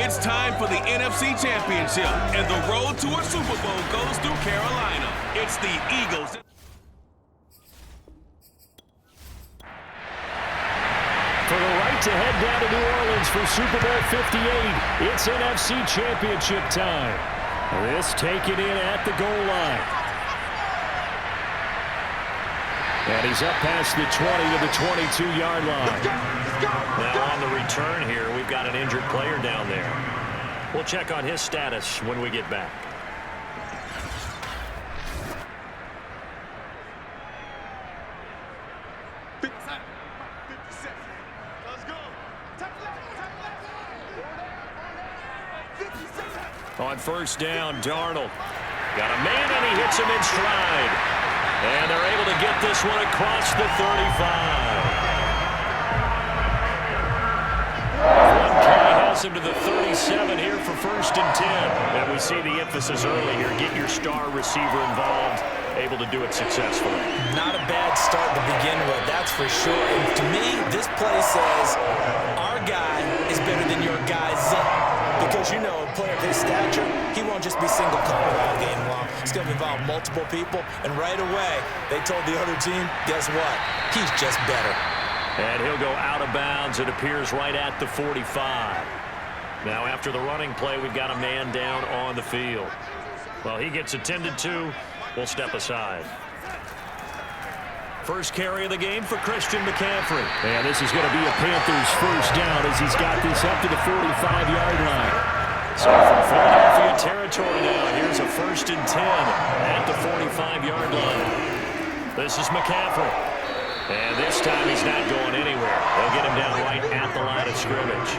It's time for the NFC Championship, and the road to a Super Bowl goes through Carolina. It's the Eagles. For the right to head down to New Orleans for Super Bowl 58, it's NFC Championship time. This taken in at the goal line. And he's up past the 20 to the 22-yard line. Now on the return here, we've got an injured player down there. We'll check on his status when we get back. On first down, Darnold. Got a man, and he hits him in stride. And they're able to get this one across the 35. One play has him to the 37 here for first and 10. And we see the emphasis early here. Get your star receiver involved. Able to do it successfully. Not a bad start to begin with, that's for sure. And to me, this play says our guy is better than your guy's. Because, you know, a player of his stature, he won't just be single covered all game long. It's going to involve multiple people. And right away, they told the other team, guess what? He's just better. And he'll go out of bounds. It appears right at the 45. Now, after the running play, we've got a man down on the field. Well, he gets attended to. We'll step aside. First carry of the game for Christian McCaffrey. And this is going to be a Panthers first down as he's got this up to the 45-yard line. So from Philadelphia territory now, here's a first and 10 at the 45-yard line. This is McCaffrey. And this time he's not going anywhere. They'll get him down right at the line of scrimmage.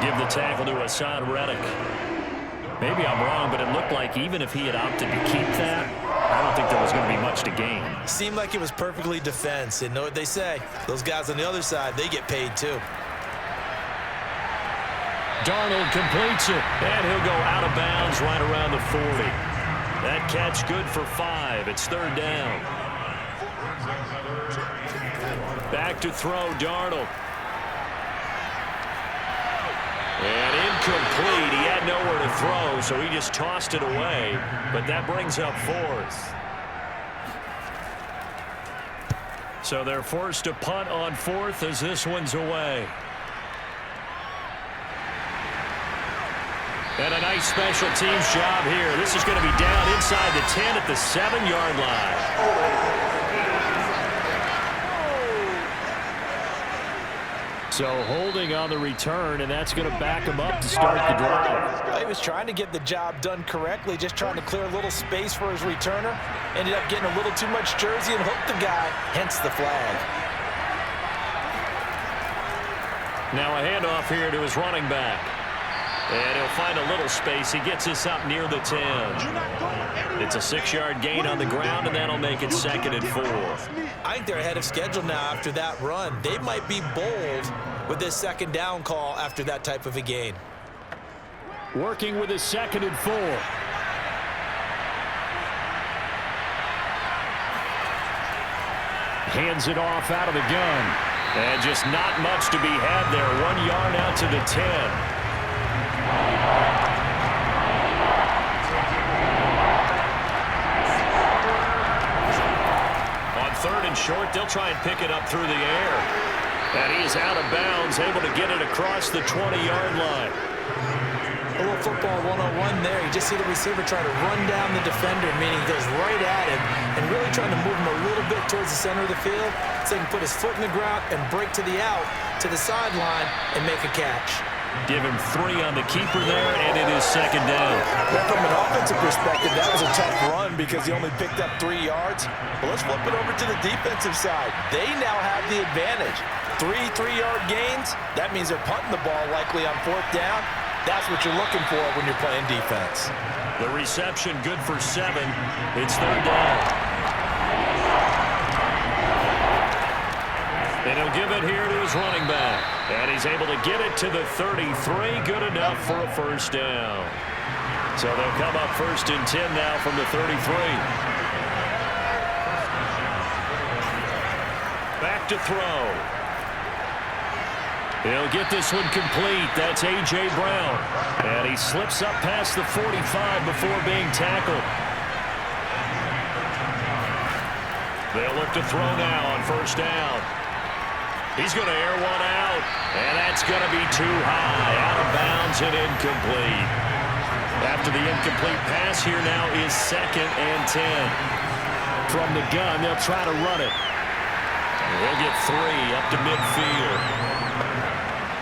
Give the tackle to Hassan Reddick. Maybe I'm wrong, but it looked like even if he had opted to keep that, I don't think there was going to be much to gain. Seemed like it was perfectly defense. And know what they say? Those guys on the other side, they get paid too. Darnold completes it, and he'll go out of bounds right around the 40. That catch good for 5. It's third down. Back to throw, Darnold. And incomplete. He had nowhere to throw, so he just tossed it away. But that brings up fourth. So they're forced to punt on fourth as this one's away. And a nice special teams job here. This is going to be down inside the 10 at the 7-yard line. So holding on the return, and that's going to back him up to start the drive. He was trying to get the job done correctly, just trying to clear a little space for his returner. Ended up getting a little too much jersey and hooked the guy, hence the flag. Now a handoff here to his running back. And he'll find a little space. He gets this up near the 10. It's a 6-yard gain on the ground, and that'll make it 2nd and 4. I think they're ahead of schedule now after that run. They might be bold with this second down call after that type of a gain. Working with his 2nd and 4. Hands it off out of the gun. And just not much to be had there. 1 yard out to the 10. On third and short, they'll try and pick it up through the air. And he is out of bounds, able to get it across the 20-yard line. A little football 101 there. You just see the receiver trying to run down the defender, meaning he goes right at him and really trying to move him a little bit towards the center of the field so he can put his foot in the ground and break to the out, to the sideline, and make a catch. Give him 3 on the keeper there, and it is 2nd down. Well, from an offensive perspective, that was a tough run because he only picked up 3 yards. But let's flip it over to the defensive side. They now have the advantage. 3 3-yard gains. That means they're punting the ball likely on 4th down. That's what you're looking for when you're playing defense. The reception good for 7. It's 3rd down. And he'll give it here to his running back. And he's able to get it to the 33. Good enough for a first down. So they'll come up 1st and 10 now from the 33. Back to throw. He'll get this one complete. That's A.J. Brown. And he slips up past the 45 before being tackled. They'll look to throw now on first down. He's going to air one out. And that's going to be too high. Out of bounds and incomplete. After the incomplete pass, here now is 2nd and 10. From the gun, they'll try to run it. They'll get 3 up to midfield.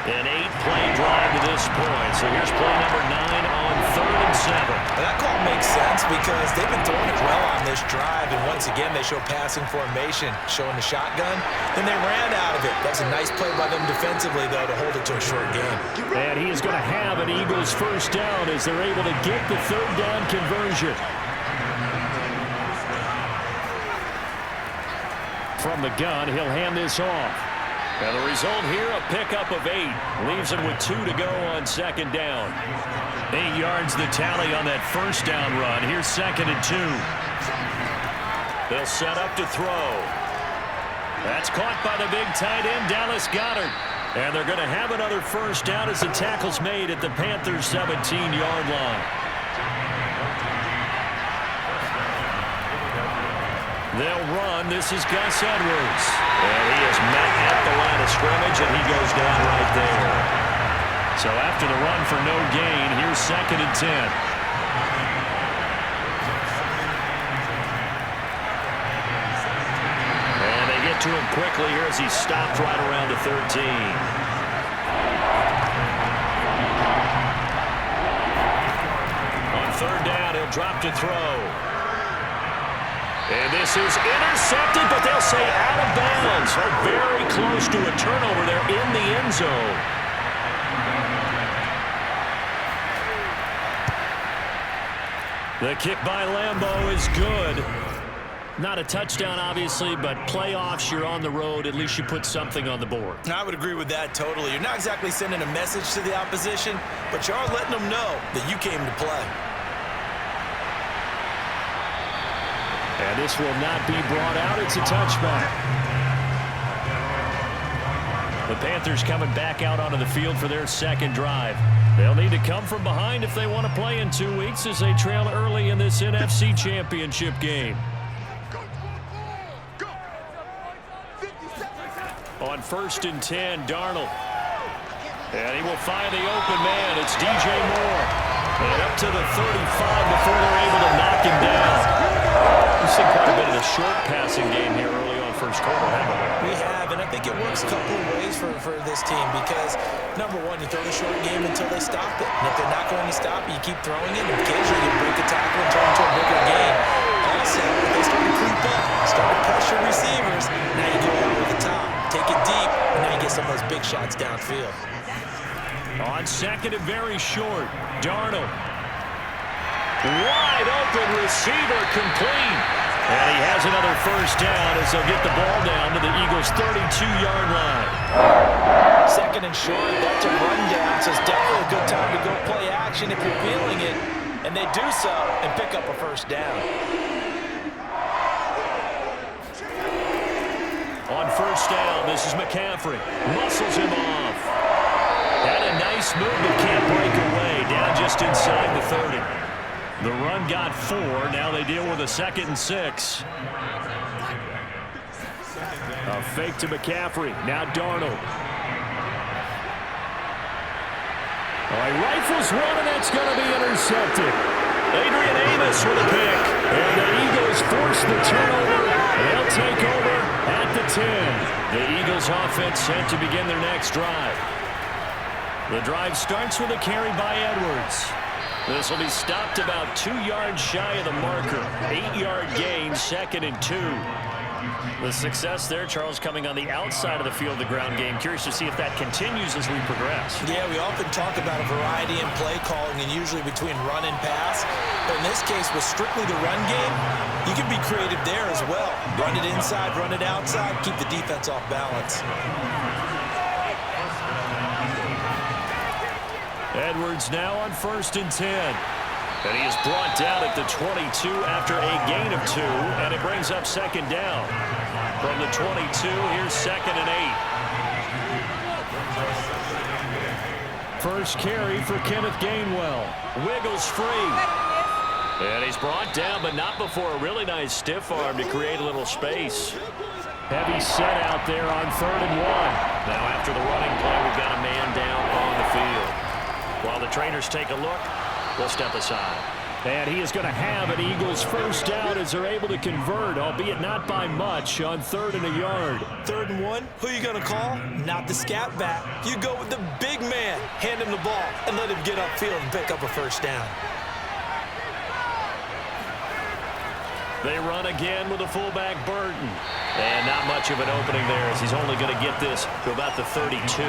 An 8-play drive to this point. So here's play number 9 on 3rd and 7. That call makes sense because they've been throwing it well on this drive. And once again, they show passing formation, showing the shotgun. Then they ran out of it. That's a nice play by them defensively, though, to hold it to a short game. And he is going to have an Eagles first down as they're able to get the 3rd down conversion. From the gun, he'll hand this off. And the result here, a pickup of 8. Leaves him with 2 to go on 2nd down. 8 yards the tally on that first down run. Here's 2nd and 2. They'll set up to throw. That's caught by the big tight end, Dallas Goedert. And they're going to have another first down as the tackle's made at the Panthers' 17-yard line. They'll run. This is Gus Edwards. And he is met at the line of scrimmage, and he goes down right there. So after the run for no gain, here's 2nd and 10. And they get to him quickly here as he stopped right around the 13. On 3rd down, he'll drop to throw. And this is intercepted, but they'll say out of bounds. Very close to a turnover there in the end zone. The kick by Lambeau is good. Not a touchdown, obviously, but playoffs, you're on the road. At least you put something on the board. I would agree with that totally. You're not exactly sending a message to the opposition, but you are letting them know that you came to play. And this will not be brought out. It's a touchback. The Panthers coming back out onto the field for their 2nd drive. They'll need to come from behind if they want to play in 2 weeks as they trail early in this NFC Championship game. On 1st and 10, Darnold. And he will find the open man. It's DJ Moore. And up to the 35 before they're able to knock him down. We've seen quite a bit of the short passing game here early on first quarter, haven't we? We have, and I think it works a couple of ways for this team because, number one, you throw the short game until they stop it. And if they're not going to stop it, you keep throwing it, and occasionally you break a tackle and turn into a bigger game. Also, if they start to creep up, start to pressure receivers, now you go over the top, take it deep, and now you get some of those big shots downfield. On 2nd and very short, Darnold. Wide open receiver complete. And he has another first down as they'll get the ball down to the Eagles' 32-yard line. 2nd and short, that's a rundown, so it's definitely a good time to go play action if you're feeling it. And they do so and pick up a first down. On first down, this is McCaffrey. Muscles him off. Had a nice move, but can't break away. Down just inside the 30. The run got 4. Now they deal with a 2nd and 6. A fake to McCaffrey. Now Darnold. All right, rifles one, and that's going to be intercepted. Adrian Amos with a pick. And the Eagles force the turnover. They'll take over at the 10. The Eagles offense set to begin their next drive. The drive starts with a carry by Edwards. This will be stopped about 2 yards shy of the marker. 8-yard gain, 2nd and 2. The success there, Charles, coming on the outside of the field, the ground game. Curious to see if that continues as we progress. Yeah, we often talk about a variety in play calling and usually between run and pass. But in this case, with strictly the run game, you can be creative there as well. Run it inside, run it outside, keep the defense off balance. Edwards now on 1st and 10. And he is brought down at the 22 after a gain of 2, and it brings up 2nd down. From the 22, here's 2nd and 8. First carry for Kenneth Gainwell. Wiggles free. And he's brought down, but not before a really nice stiff arm to create a little space. Heavy set out there on 3rd and 1. Now after the running play, we've got a man down on the field. While the trainers take a look, we'll step aside. And he is going to have an Eagles first down as they're able to convert, albeit not by much, on 3rd and a yard. 3rd and 1, who you going to call? Not the scat back. You go with the big man. Hand him the ball and let him get upfield and pick up a first down. They run again with the fullback Burton. And not much of an opening there as he's only going to get this to about the 32.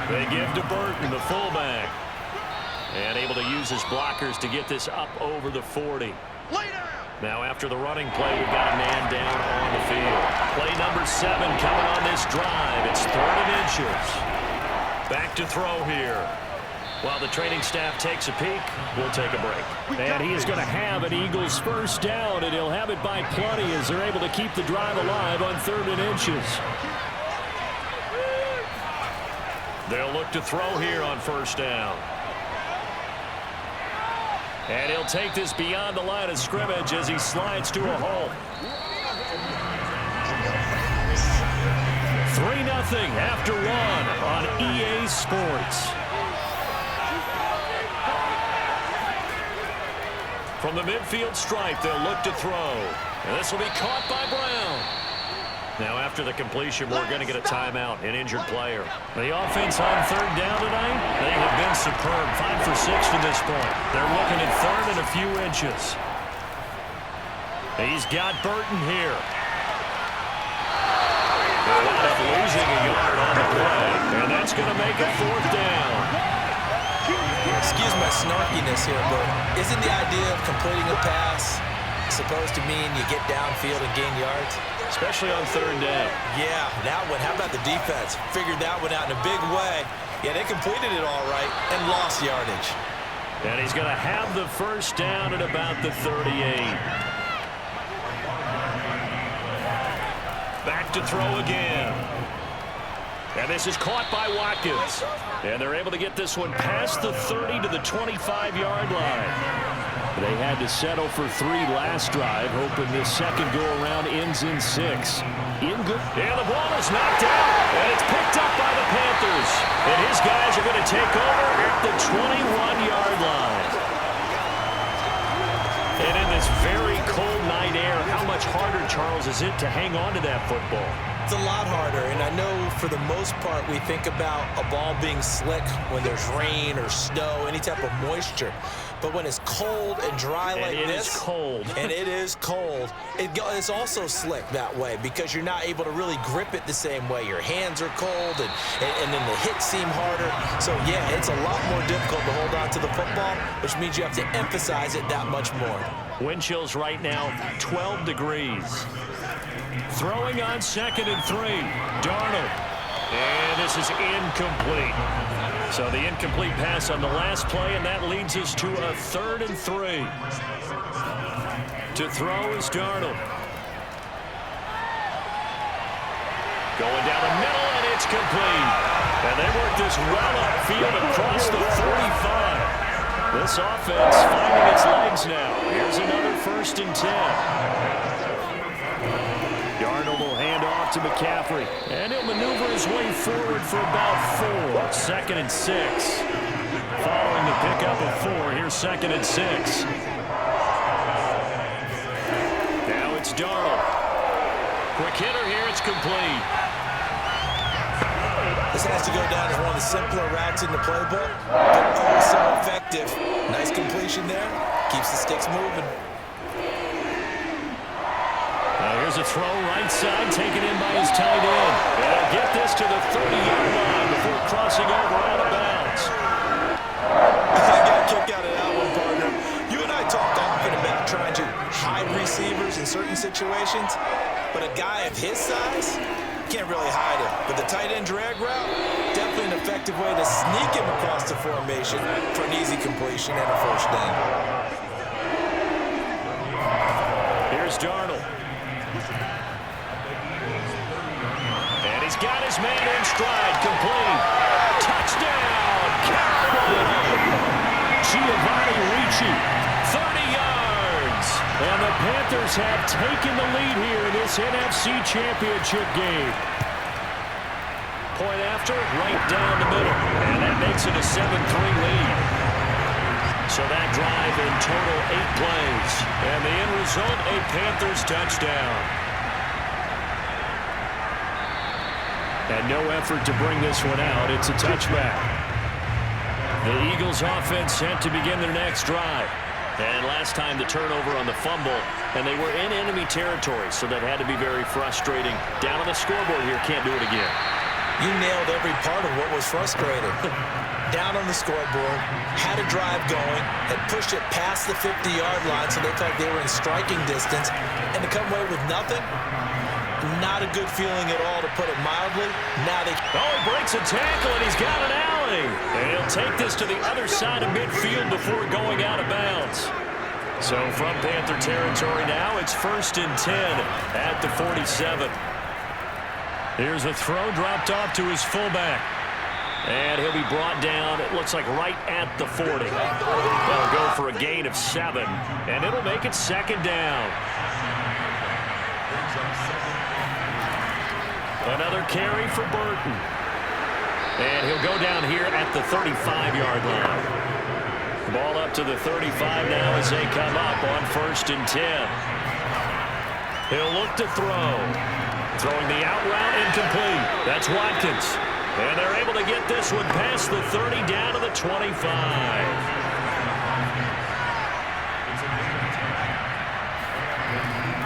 They give to Burton, the fullback. And able to use his blockers to get this up over the 40. Now after the running play, we've got a man down on the field. Play number 7 coming on this drive. It's 3rd and inches. Back to throw here. While the training staff takes a peek, we'll take a break. And he is going to have an Eagles first down, and he'll have it by plenty as they're able to keep the drive alive on 3rd and inches. They'll look to throw here on first down. And he'll take this beyond the line of scrimmage as he slides to a hole. 3-0 after 1 on EA Sports. From the midfield stripe, they'll look to throw. And this will be caught by Brown. Now after the completion, we're going to get a timeout, an injured player. The offense on 3rd down tonight, they have been superb. 5 for 6 to this point. They're looking at 3rd and a few inches. He's got Burton here. They'll end up losing a yard on the play, and that's going to make a 4th down. Excuse my snarkiness here, but isn't the idea of completing a pass supposed to mean you get downfield and gain yards? Especially on 3rd down. Yeah, that one. How about the defense? Figured that one out in a big way. Yeah, they completed it all right and lost yardage. And he's going to have the first down at about the 38. Back to throw again. And this is caught by Watkins. And they're able to get this one past the 30 to the 25-yard line. They had to settle for 3 last drive, hoping this second go-around ends in 6. In good. And the ball is knocked out, and it's picked up by the Panthers. And his guys are going to take over at the 21-yard line. And in this very cold night air, how much harder, Charles, is it to hang on to that football? It's a lot harder, and I know for the most part we think about a ball being slick when there's rain or snow, any type of moisture. But when it's cold and dry like this, and it is cold, and it is cold, it's also slick that way because you're not able to really grip it the same way. Your hands are cold, and then the hits seem harder. So, yeah, it's a lot more difficult to hold on to the football, which means you have to emphasize it that much more. Wind chills right now, 12 degrees. Throwing on 2nd and 3. Darnold. And this is incomplete. So the incomplete pass on the last play, and that leads us to a 3rd and 3. To throw is Darnold. Going down the middle, and it's complete. And they work this well upfield across the 45. This offense finding its legs now. Here's another 1st and 10. Darnold will hand off to McCaffrey. And he'll maneuver his way forward for about 4. 2nd and 6. Following the pickup of 4, here's 2nd and 6. Now it's Darnold. Quick hitter here, it's complete. This has to go down as one of the simpler routes in the playbook, but also effective. Nice completion there. Keeps the sticks moving. Now here's a throw right side, taken in by his tight end. And he'll get this to the 30-yard line before crossing over out of bounds. I got a kick out of that one, partner. You and I talk often about trying to hide receivers in certain situations, but a guy of his size can't really hide him. But the tight end drag route, definitely an effective way to sneak him across the formation for an easy completion and a first down. Here's Darnold. got his man in stride, complete. Touchdown, Carolina. Giovanni Ricci, 30 yards. And the Panthers have taken the lead here in this NFC Championship game. Point after, right down the middle. And that makes it a 7-3 lead. So that drive in total 8 plays. And the end result, a Panthers touchdown. And no effort to bring this one out. It's a touchback. The Eagles offense sent to begin their next drive. And last time the turnover on the fumble, and they were in enemy territory, so that had to be very frustrating. Down on the scoreboard here, can't do it again. You nailed every part of what was frustrating. Down on the scoreboard, had a drive going, had pushed it past the 50-yard line so they felt like they were in striking distance, and to come away with nothing, not a good feeling at all, to put it mildly. Now they... Oh, he breaks a tackle, and he's got an alley. And he'll take this to the other side of midfield before going out of bounds. So from Panther territory now, it's 1st and 10 at the 47. Here's a throw dropped off to his fullback. And he'll be brought down, it looks like right at the 40. They'll go for a gain of 7, and it'll make it 2nd down. Another carry for Burton. And he'll go down here at the 35-yard line. Ball up to the 35 now as they come up on 1st and 10. He'll look to throw. Throwing the out route incomplete. That's Watkins. And they're able to get this one past the 30 down to the 25.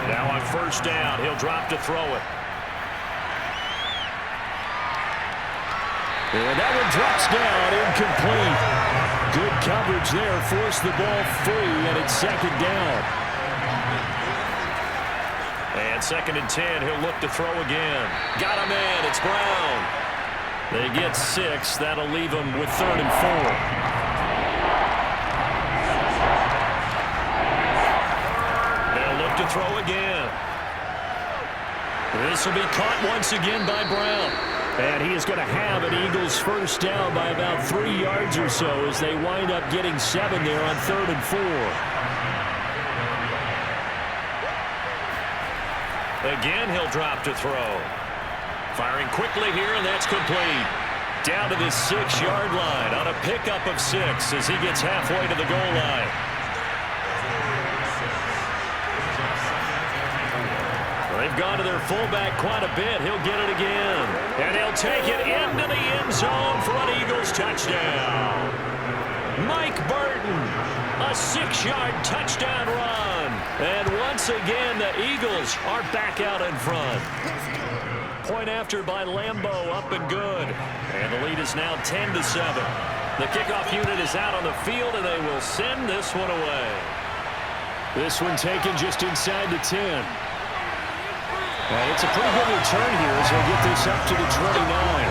Now on 1st down, he'll drop to throw it. And that one drops down, incomplete. Good coverage there, forced the ball free, and it's 2nd down. And 2nd and 10, he'll look to throw again. Got him in, it's Brown. They get 6, that'll leave them with 3rd and 4. They'll look to throw again. This will be caught once again by Brown. And he is going to have an Eagles 1st down by about 3 yards or so as they wind up getting 7 there on 3rd and 4. Again, he'll drop to throw. Firing quickly here, and that's complete. Down to the 6-yard line on a pickup of 6 as he gets halfway to the goal line. They've gone to their fullback quite a bit. He'll get it again. And he'll take it into the end zone for an Eagles touchdown. Mike Burton, a 6-yard touchdown run. And once again, the Eagles are back out in front. Point after by Lambeau, up and good. And the lead is now 10-7. The kickoff unit is out on the field, and they will send this one away. This one taken just inside the 10. And it's a pretty good return here as they'll get this up to the 29.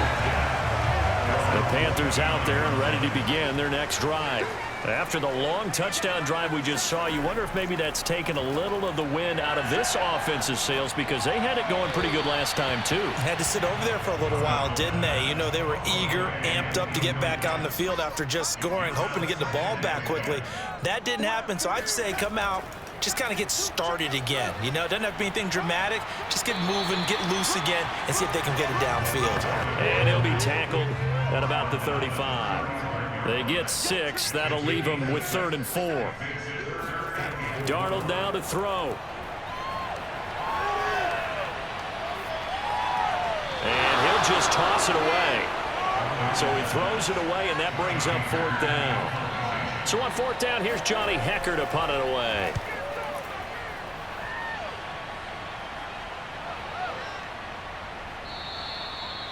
The Panthers out there and ready to begin their next drive. After the long touchdown drive we just saw, you wonder if maybe that's taken a little of the wind out of this offensive sails, because they had it going pretty good last time too. Had to sit over there for a little while, didn't they? You know, they were eager, amped up to get back on the field after just scoring, hoping to get the ball back quickly. That didn't happen, so I'd say come out, just kind of get started again. You know, it doesn't have to be anything dramatic. Just get moving, get loose again, and see if they can get it downfield. And he'll be tackled at about the 35. They get 6. That'll leave them with 3rd and 4. Darnold now to throw. And he'll just toss it away. So he throws it away, and that brings up 4th down. So on 4th down, here's Johnny Hekker to punt it away.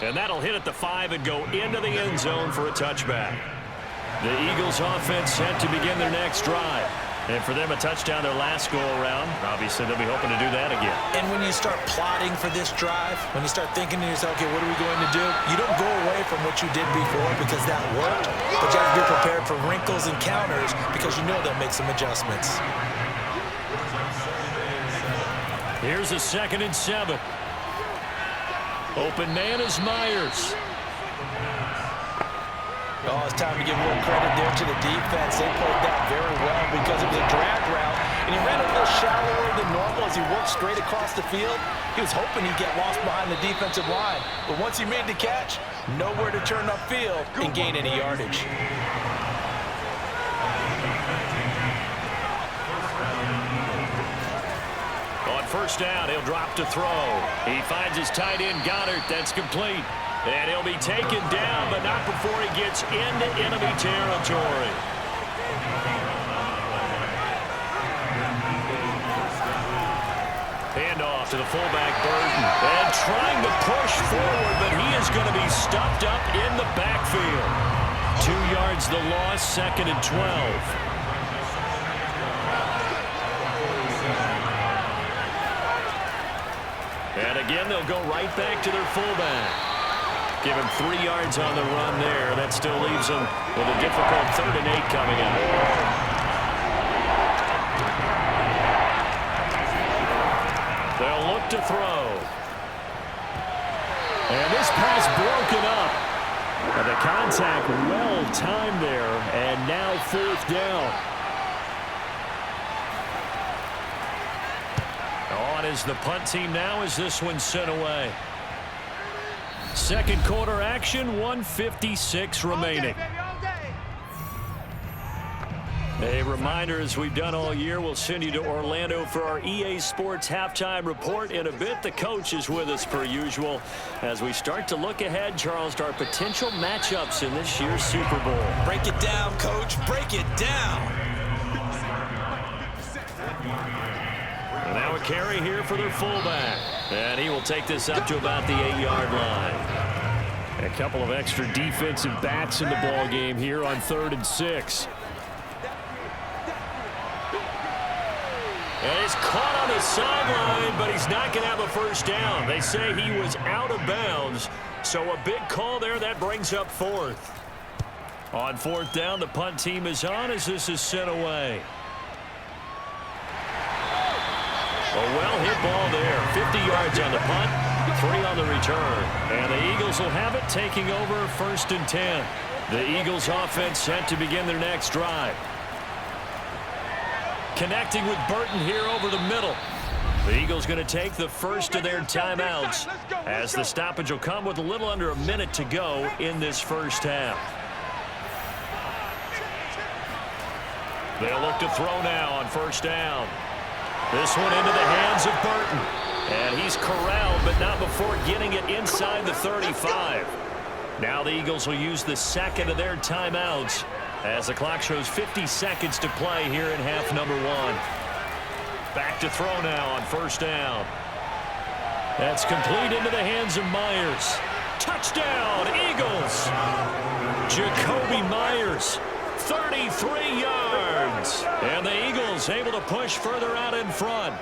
And that'll hit at the 5 and go into the end zone for a touchback. The Eagles offense set to begin their next drive. And for them, a touchdown their last go-around. Obviously, they'll be hoping to do that again. And when you start plotting for this drive, when you start thinking to yourself, okay, what are we going to do? You don't go away from what you did before because that worked. But you have to be prepared for wrinkles and counters because you know they'll make some adjustments. Here's a 2nd and 7. Open man is Myers. Oh, it's time to give a little credit there to the defense. They played that very well because it was a drag route, and he ran a little shallower than normal as he worked straight across the field. He was hoping he'd get lost behind the defensive line, but once he made the catch, nowhere to turn upfield and gain any yardage. On first down, he'll drop to throw. He finds his tight end, Goddard. That's complete. And he'll be taken down, but not before he gets into enemy territory. Handoff to the fullback, Burton. And trying to push forward, but he is going to be stuffed up in the backfield. 2 yards the loss, 2nd and 12. And again, they'll go right back to their fullback. Give him 3 yards on the run there. That still leaves him with a difficult 3rd and 8 coming up. They'll look to throw. And this pass broken up. And the contact well timed there. And now 4th down. On is the punt team now as this one's sent away. Second quarter action, 1:56 remaining. A reminder, as we've done all year, we'll send you to Orlando for our EA Sports halftime report. In a bit, the coach is with us per usual as we start to look ahead, Charles, to our potential matchups in this year's Super Bowl. Break it down, Coach. Break it down. And now a carry here for their fullback. And he will take this up to about the 8-yard line. A couple of extra defensive backs in the ball game here on 3rd and 6. And he's caught on the sideline, but he's not going to have a first down. They say he was out of bounds, so a big call there. That brings up 4th. On 4th down, the punt team is on as this is sent away. A well-hit ball there. 50 yards on the punt, 3 on the return. And the Eagles will have it, taking over 1st and 10. The Eagles offense set to begin their next drive. Connecting with Burton here over the middle. The Eagles going to take the first of their timeouts as the stoppage will come with a little under a minute to go in this first half. They'll look to throw now on 1st down. This one into the hands of Burton. And he's corralled, but not before getting it inside the 35. Now the Eagles will use the second of their timeouts as the clock shows 50 seconds to play here in half number 1. Back to throw now on 1st down. That's complete into the hands of Myers. Touchdown, Eagles! Jakobi Myers. 33 yards. And the Eagles able to push further out in front.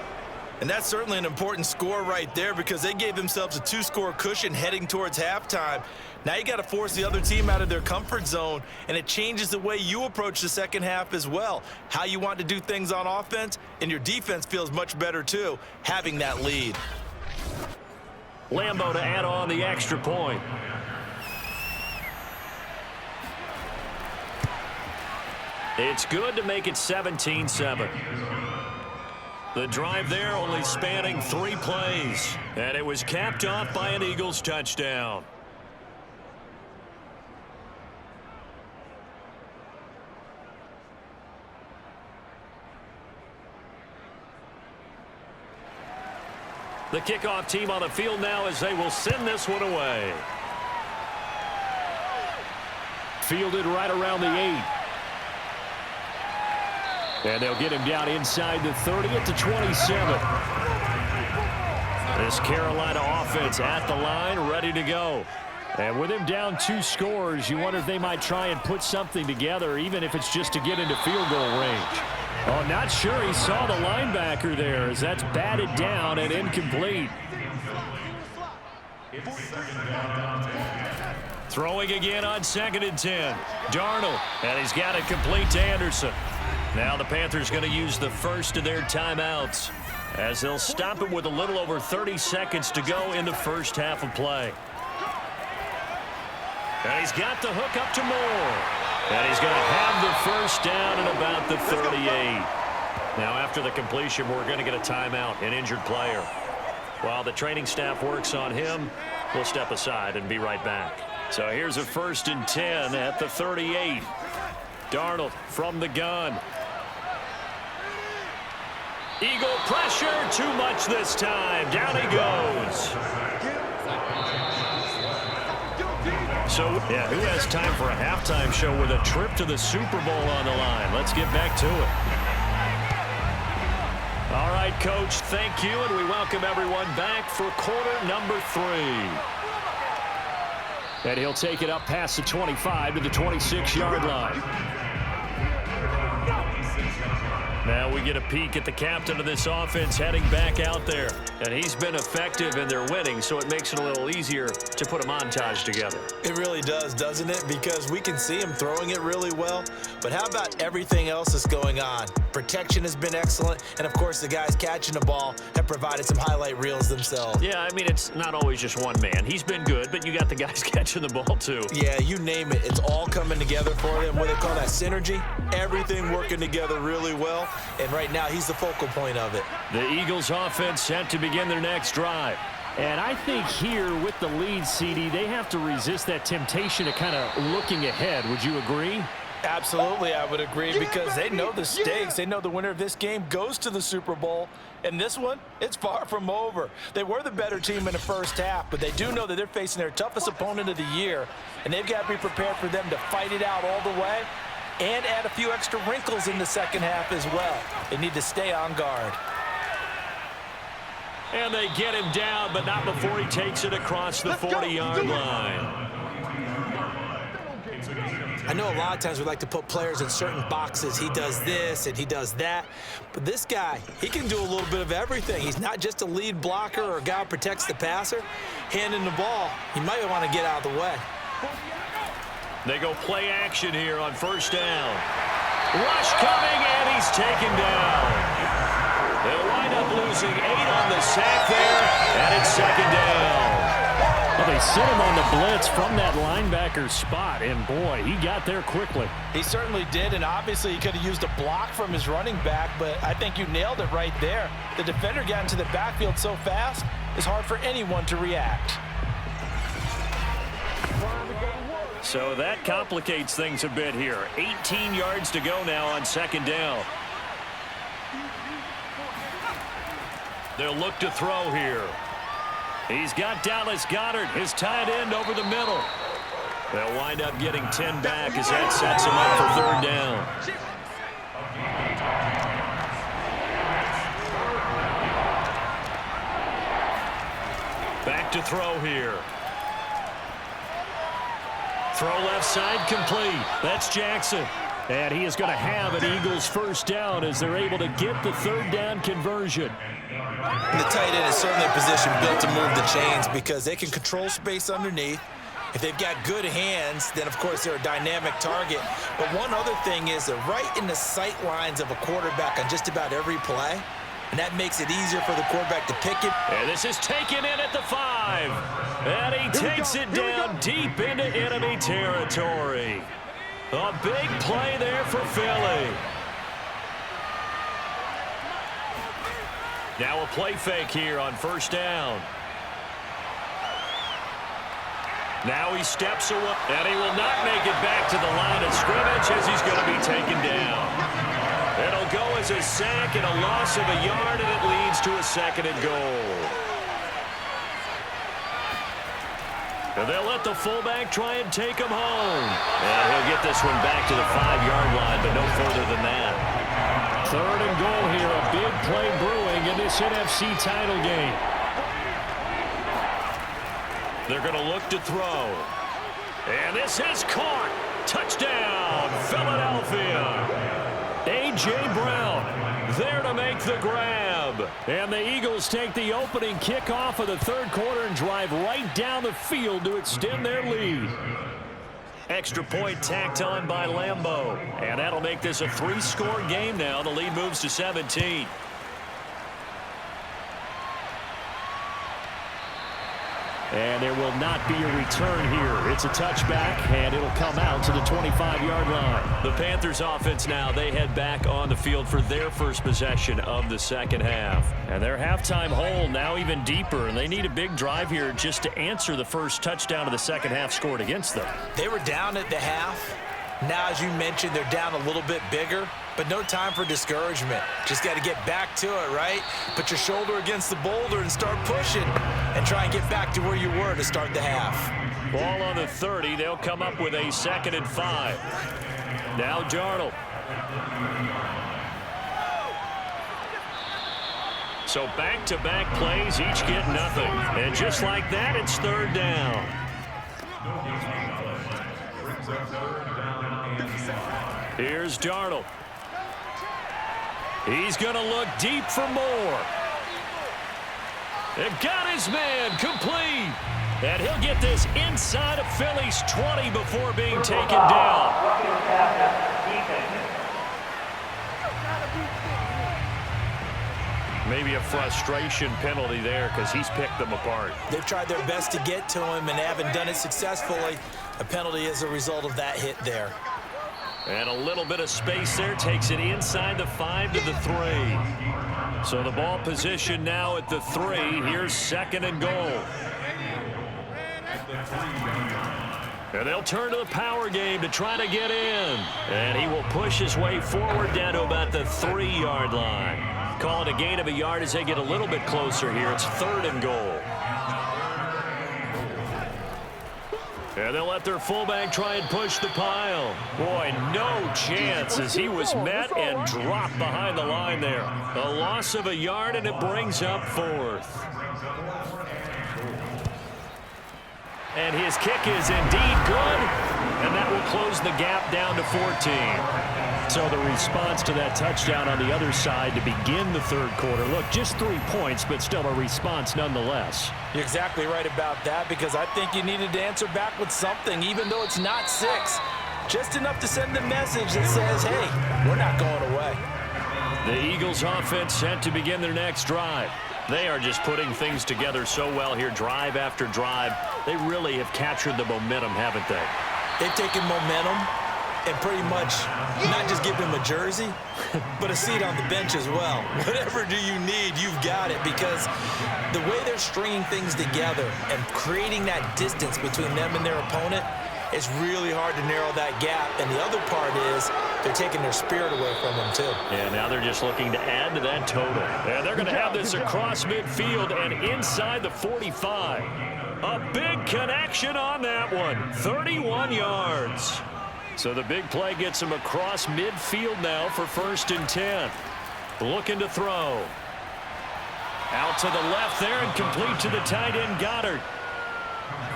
And that's certainly an important score right there because they gave themselves a 2-score cushion heading towards halftime. Now you got to force the other team out of their comfort zone, and it changes the way you approach the second half as well. How you want to do things on offense, and your defense feels much better too, having that lead. Lambo to add on the extra point. It's good to make it 17-7. The drive there only spanning 3 plays, and it was capped off by an Eagles touchdown. The kickoff team on the field now as they will send this one away. Fielded right around the 8. And they'll get him down inside the 30 at the 27. This Carolina offense at the line, ready to go. And with him down 2 scores, you wonder if they might try and put something together, even if it's just to get into field goal range. Oh, not sure he saw the linebacker there as that's batted down and incomplete. Throwing again on 2nd and 10. Darnold, and he's got it complete to Anderson. Now the Panthers going to use the first of their timeouts as they'll stop it with a little over 30 seconds to go in the first half of play. And he's got the hook up to Moore. And he's going to have the first down at about the 38. Now, after the completion, we're going to get a timeout, an injured player. While the training staff works on him, we'll step aside and be right back. So here's a 1st and 10 at the 38. Darnold from the gun. Eagle pressure, too much this time. Down he goes. So, yeah, who has time for a halftime show with a trip to the Super Bowl on the line? Let's get back to it. All right, Coach, thank you, and we welcome everyone back for quarter number 3. And he'll take it up past the 25 to the 26-yard line. Now we get a peek at the captain of this offense heading back out there. And he's been effective and they're winning, so it makes it a little easier to put a montage together. It really does, doesn't it? Because we can see him throwing it really well. But how about everything else that's going on? Protection has been excellent. And, of course, the guys catching the ball have provided some highlight reels themselves. Yeah, I mean, it's not always just one man. He's been good, but you got the guys catching the ball, too. Yeah, you name it. It's all coming together for them. What they call that synergy. Everything working together really well. And right now, he's the focal point of it. The Eagles offense set to begin their next drive. And I think here with the lead, CD, they have to resist that temptation of kind of looking ahead. Would you agree? Absolutely, I would agree, because they know the stakes. They know the winner of this game goes to the Super Bowl. And this one, it's far from over. They were the better team in the first half, but they do know that they're facing their toughest opponent of the year. And they've got to be prepared for them to fight it out all the way and add a few extra wrinkles in the second half as well. They need to stay on guard. And they get him down, but not before he takes it across the 40-yard line. I know a lot of times we like to put players in certain boxes. He does this and he does that. But this guy, he can do a little bit of everything. He's not just a lead blocker or a guy who protects the passer. Handing the ball, he might want to get out of the way. They go play action here on first down. Rush coming, and he's taken down. They'll wind up losing 8 on the sack there, and it's second down. Well, they sent him on the blitz from that linebacker spot, and boy, he got there quickly. He certainly did, and obviously he could have used a block from his running back, but I think you nailed it right there. The defender got into the backfield so fast, it's hard for anyone to react. So that complicates things a bit here. 18 yards to go now on second down. They'll look to throw here. He's got Dallas Goedert, his tight end, over the middle. They'll wind up getting 10 back as that sets him up for third down. Back to throw here. Throw left side complete. That's Jackson. And he is going to have an Eagles first down as they're able to get the third down conversion. And the tight end is certainly a position built to move the chains because they can control space underneath. If they've got good hands, then, of course, they're a dynamic target. But one other thing is they're right in the sight lines of a quarterback on just about every play. And that makes it easier for the quarterback to pick it. And this is taken in at the 5. And he takes it down deep into enemy territory. A big play there for Philly. Now a play fake here on first down. Now he steps away, and he will not make it back to the line of scrimmage as he's going to be taken down. It'll go as a sack and a loss of a yard, and it leads to a second and goal. And they'll let the fullback try and take him home. And he'll get this one back to the 5-yard line, but no further than that. Third and goal here, a big play brewing in this NFC title game. They're going to look to throw. And this is caught. Touchdown, Philadelphia. A.J. Brown there to make the grab. And the Eagles take the opening kickoff of the third quarter and drive right down the field to extend their lead. Extra point tacked on by Lambeau. And that'll make this a 3-score game now. The lead moves to 17. And there will not be a return here. It's a touchback, and it'll come out to the 25-yard line. The Panthers offense now, they head back on the field for their first possession of the second half. And their halftime hole now even deeper, and they need a big drive here just to answer the first touchdown of the second half scored against them. They were down at the half. Now, as you mentioned, they're down a little bit bigger, but no time for discouragement. Just got to get back to it, right? Put your shoulder against the boulder and start pushing and try and get back to where you were to start the half. Ball on the 30. They'll come up with a 2nd and 5. Now Darnold. So back-to-back plays, each get nothing. And just like that, it's 3rd down. Here's Darnold. He's going to look deep for more. And got his man complete. And he'll get this inside of Philly's 20 before being taken down. Maybe a frustration penalty there because he's picked them apart. They've tried their best to get to him and haven't done it successfully. A penalty as a result of that hit there. And a little bit of space there takes it inside the 5 to the 3. So the ball position now at the 3. Here's 2nd and goal. And they'll turn to the power game to try to get in. And he will push his way forward down to about the 3-yard line. Call it a gain of a yard as they get a little bit closer here. It's 3rd and goal. And they'll let their fullback try and push the pile. Boy, no chance as he was met and dropped behind the line there. A loss of a yard, and it brings up 4th. And his kick is indeed good, and that will close the gap down to 14. So the response to that touchdown on the other side to begin the 3rd quarter. Look, just 3 points, but still a response nonetheless. You're exactly right about that because I think you needed to answer back with something, even though it's not 6. Just enough to send the message that says, hey, we're not going away. The Eagles offense set to begin their next drive. They are just putting things together so well here, drive after drive. They really have captured the momentum, haven't they? They've taken momentum and pretty much not just give them a jersey, but a seat on the bench as well. Whatever do you need, you've got it, because the way they're stringing things together and creating that distance between them and their opponent, it's really hard to narrow that gap. And the other part is they're taking their spirit away from them, too. Yeah, now they're just looking to add to that total. And they're going to have this across midfield and inside the 45. A big connection on that one. 31 yards. So the big play gets him across midfield now for 1st and 10. Looking to throw. Out to the left there and complete to the tight end Goddard.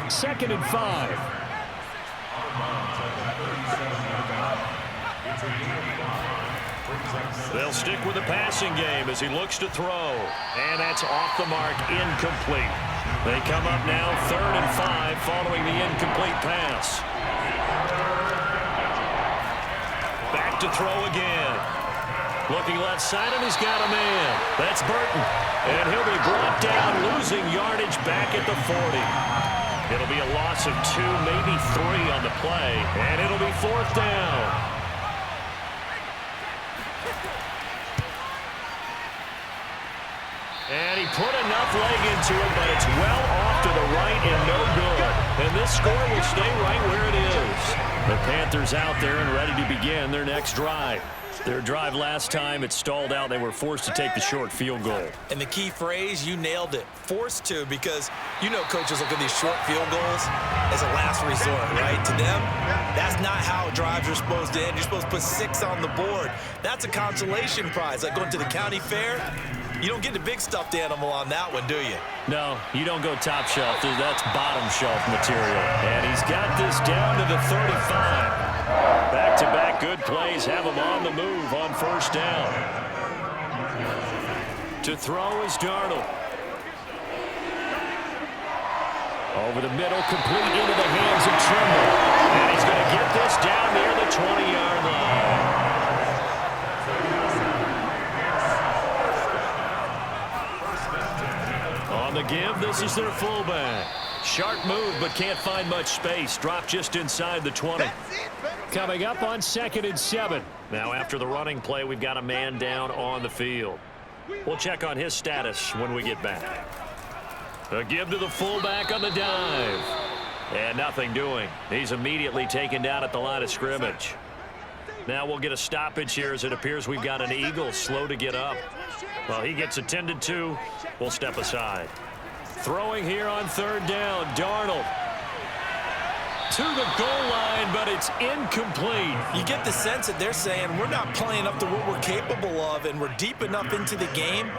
2nd and 5. They'll stick with the passing game as he looks to throw. And that's off the mark, incomplete. They come up now 3rd and 5 following the incomplete pass. Back to throw again. Looking left side, and he's got a man. That's Burton. And he'll be brought down, losing yardage back at the 40. It'll be a loss of 2, maybe 3 on the play. And it'll be 4th down. And he put enough leg into it, but it's well off to the right and no good. And this score will stay right where it is. The Panthers out there and ready to begin their next drive. Their drive last time, it stalled out. They were forced to take the short field goal. And the key phrase, you nailed it. Forced to, because you know coaches look at these short field goals as a last resort, right? To them, that's not how drives are supposed to end. You're supposed to put 6 on the board. That's a consolation prize, like going to the county fair. You don't get the big stuffed animal on that one, do you? No, you don't go top shelf. That's bottom shelf material. And he's got this down to the 35. Back-to-back good plays have him on the move on 1st down. To throw is Darnold. Over the middle, complete into the hands of Trimble. And he's going to get this down near the 20-yard line. On the give. This is their fullback. Sharp move, but can't find much space. Dropped just inside the 20. Coming up on 2nd and 7. Now after the running play, we've got a man down on the field. We'll check on his status when we get back. A give to the fullback on the dive. And nothing doing. He's immediately taken down at the line of scrimmage. Now we'll get a stoppage here as it appears we've got an Eagle slow to get up. Well, he gets attended to. We'll step aside. Throwing here on 3rd down. Darnold to the goal line, but it's incomplete. You get the sense that they're saying we're not playing up to what we're capable of, and we're deep enough into the game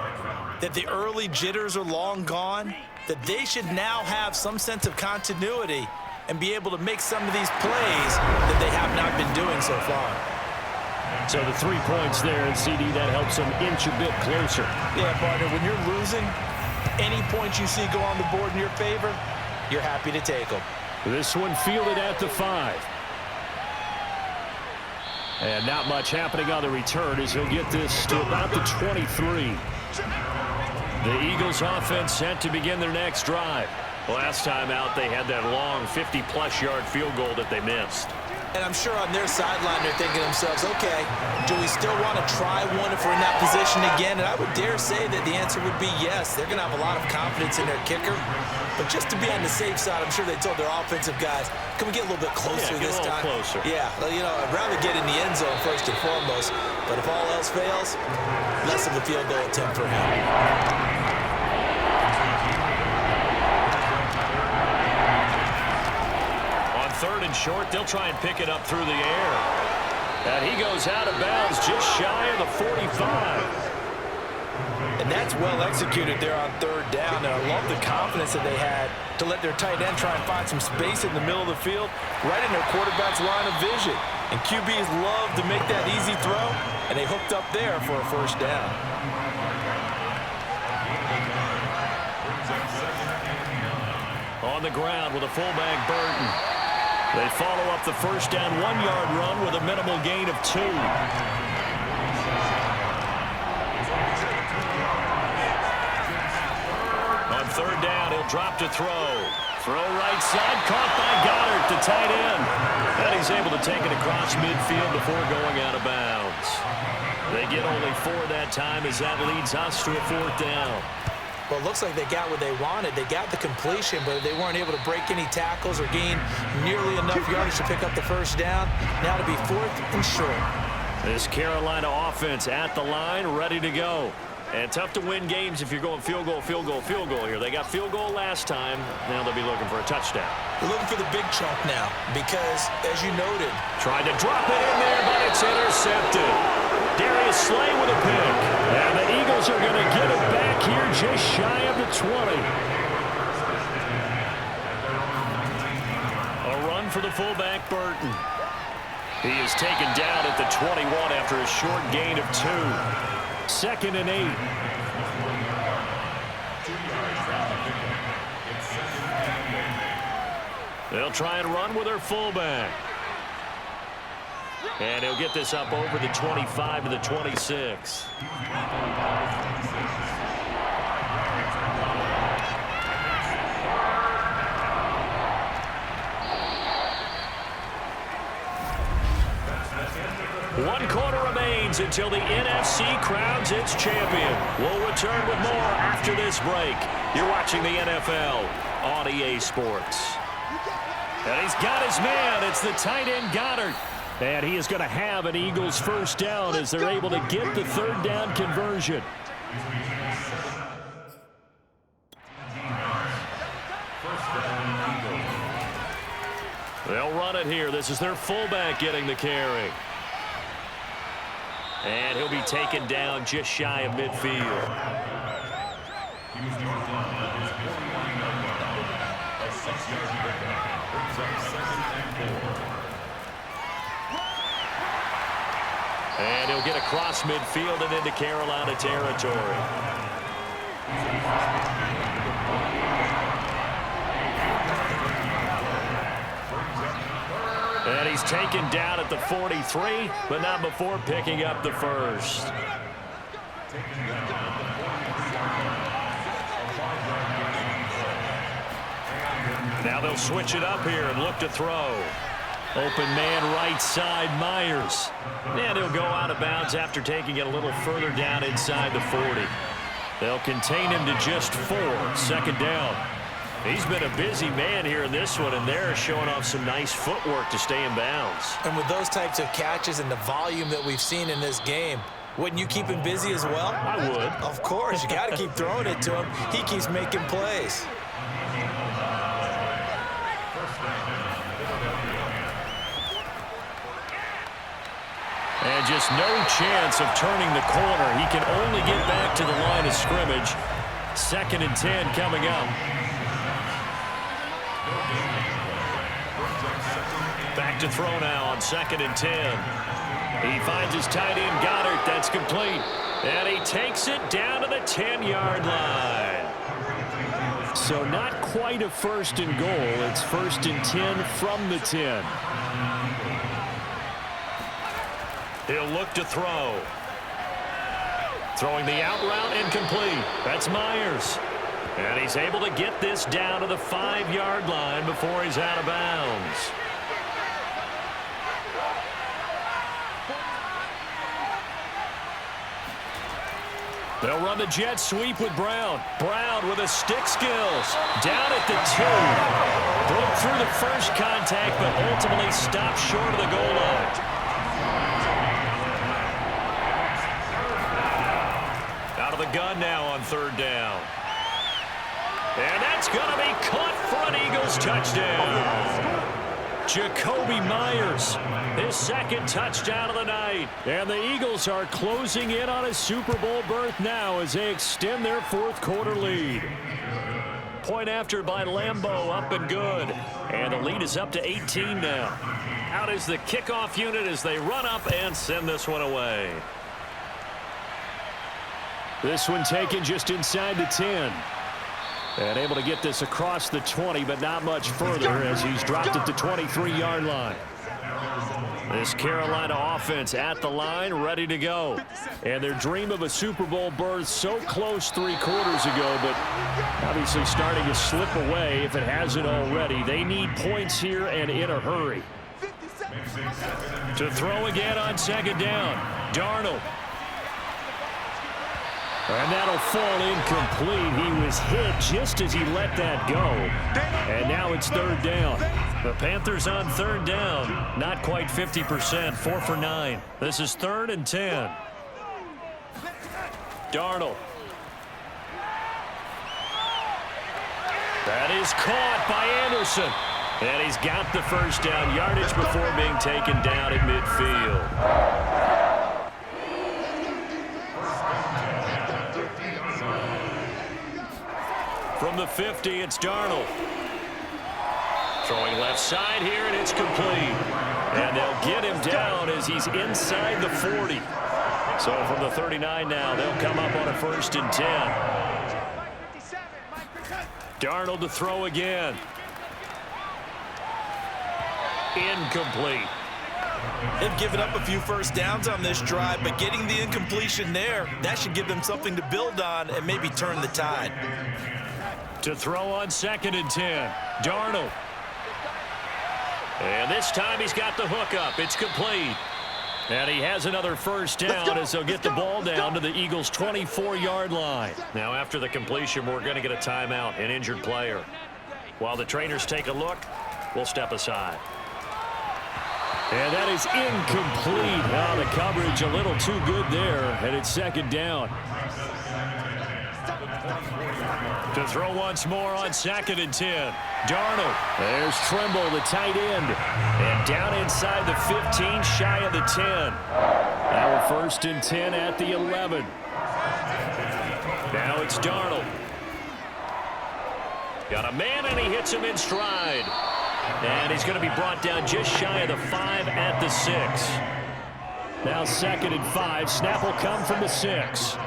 that the early jitters are long gone, that they should now have some sense of continuity and be able to make some of these plays that they have not been doing so far. So the 3 points there, and CD, that helps them inch a bit closer. Yeah, partner, when you're losing, any points you see go on the board in your favor, you're happy to take them. This one fielded at the 5. And not much happening on the return as he'll get this to about the 23. The Eagles offense set to begin their next drive. Last time out, they had that long 50-plus yard field goal that they missed. And I'm sure on their sideline they're thinking to themselves, okay, do we still want to try one if we're in that position again? And I would dare say that the answer would be yes. They're going to have a lot of confidence in their kicker. But just to be on the safe side, I'm sure they told their offensive guys, can we get a little bit closer this time? Closer. Yeah, you know, I'd rather get in the end zone first and foremost. But if all else fails, less of a field goal attempt for him. On 3rd and short, they'll try and pick it up through the air. And he goes out of bounds just shy of the 45. And that's well executed there on 3rd down. And I love the confidence that they had to let their tight end try and find some space in the middle of the field, right in their quarterback's line of vision. And QBs love to make that easy throw, and they hooked up there for a 1st down. On the ground with a fullback, Burton. They follow up the 1st down 1-yard run with a minimal gain of 2. On 3rd down, he'll drop to throw. Throw right side, caught by Goddard, the tight end. And he's able to take it across midfield before going out of bounds. They get only 4 that time as that leads us to a 4th down. Well, it looks like they got what they wanted. They got the completion, but they weren't able to break any tackles or gain nearly enough yardage to pick up the 1st down. Now to be 4th and short. This Carolina offense at the line, ready to go. And tough to win games if you're going field goal, field goal, field goal here. They got field goal last time. Now they'll be looking for a touchdown. They're looking for the big chunk now because, as you noted, tried to drop it in there, but it's intercepted. Darius Slay with a pick. And the Eagles are going to get it back here just shy of the 20. A run for the fullback, Burton. He is taken down at the 21 after a short gain of 2. 2nd and 8. They'll try and run with their fullback. And he'll get this up over the 25 to the 26. One quarter remains until the NFC crowns its champion. We'll return with more after this break. You're watching the NFL on EA Sports. And he's got his man. It's the tight end Goddard. And he is going to have an Eagles 1st down as they're able to get the 3rd down conversion. They'll run it here. This is their fullback getting the carry. And he'll be taken down just shy of midfield. And he'll get across midfield and into Carolina territory. And he's taken down at the 43, but not before picking up the 1st. Now they'll switch it up here and look to throw. Open man right side, Myers. And he'll go out of bounds after taking it a little further down inside the 40. They'll contain him to just 4. Second down. He's been a busy man here in this one, and they're showing off some nice footwork to stay in bounds. And with those types of catches and the volume that we've seen in this game, wouldn't you keep him busy as well? I would. Of course. You got to keep throwing it to him. He keeps making plays. And just no chance of turning the corner. He can only get back to the line of scrimmage. 2nd and 10 coming up. Back to throw now on 2nd and 10. He finds his tight end, Goddard. That's complete. And he takes it down to the 10-yard line. So not quite a 1st and goal. It's 1st and 10 from the 10. He'll look to throw. Throwing the out route incomplete. That's Myers. And he's able to get this down to the 5-yard line before he's out of bounds. They'll run the jet sweep with Brown. Brown with his stick skills. Down at the 2. Broke through the first contact, but ultimately stopped short of the goal line. Out of the gun now on 3rd down. And that's going to be caught for an Eagles touchdown. Jakobi Myers, his 2nd touchdown of the night. And the Eagles are closing in on a Super Bowl berth now as they extend their 4th quarter lead. Point after by Lambeau, up and good. And the lead is up to 18 now. Out is the kickoff unit as they run up and send this one away. This one taken just inside the 10. And able to get this across the 20, but not much further as he's dropped at the 23-yard line. This Carolina offense at the line, ready to go. And their dream of a Super Bowl berth so close 3 quarters ago, but obviously starting to slip away if it hasn't already. They need points here and in a hurry. To throw again on 2nd down. Darnold. And that'll fall incomplete. He was hit just as he let that go. And now it's 3rd down. The Panthers on 3rd down. Not quite 50%. 4 for 9. This is 3rd and 10. Darnold. That is caught by Anderson. And he's got the first down yardage before being taken down at midfield. From the 50, it's Darnold. Throwing left side here, and it's complete. And they'll get him down as he's inside the 40. So from the 39 now, they'll come up on a 1st and 10. Darnold to throw again. Incomplete. They've given up a few first downs on this drive, but getting the incompletion there, that should give them something to build on and maybe turn the tide. To throw on 2nd and 10. Darnold. And this time he's got the hook up. It's complete. And he has another first down as they'll get the ball down to the Eagles' 24-yard line. Now after the completion, we're going to get a timeout, an injured player. While the trainers take a look, we'll step aside. And that is incomplete. Now the coverage a little too good there, and it's 2nd down. To throw once more on 2nd and 10. Darnold. There's Trimble, the tight end. And down inside the 15, shy of the 10. Now a 1st and 10 at the 11. Now it's Darnold. Got a man, and he hits him in stride. And he's going to be brought down just shy of the 5 at the 6. Now 2nd and 5. Snap will come from the 6.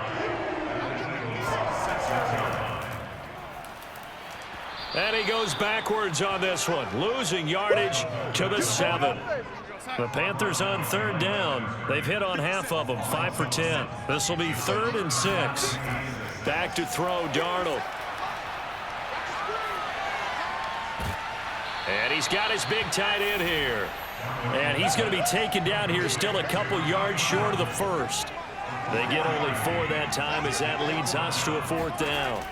And he goes backwards on this one, losing yardage to the 7. The Panthers on 3rd down. They've hit on half of them, 5 for 10. This will be 3rd and 6. Back to throw, Darnold. And he's got his big tight end here. And he's going to be taken down here still a couple yards short of the first. They get only 4 that time as that leads us to a 4th down.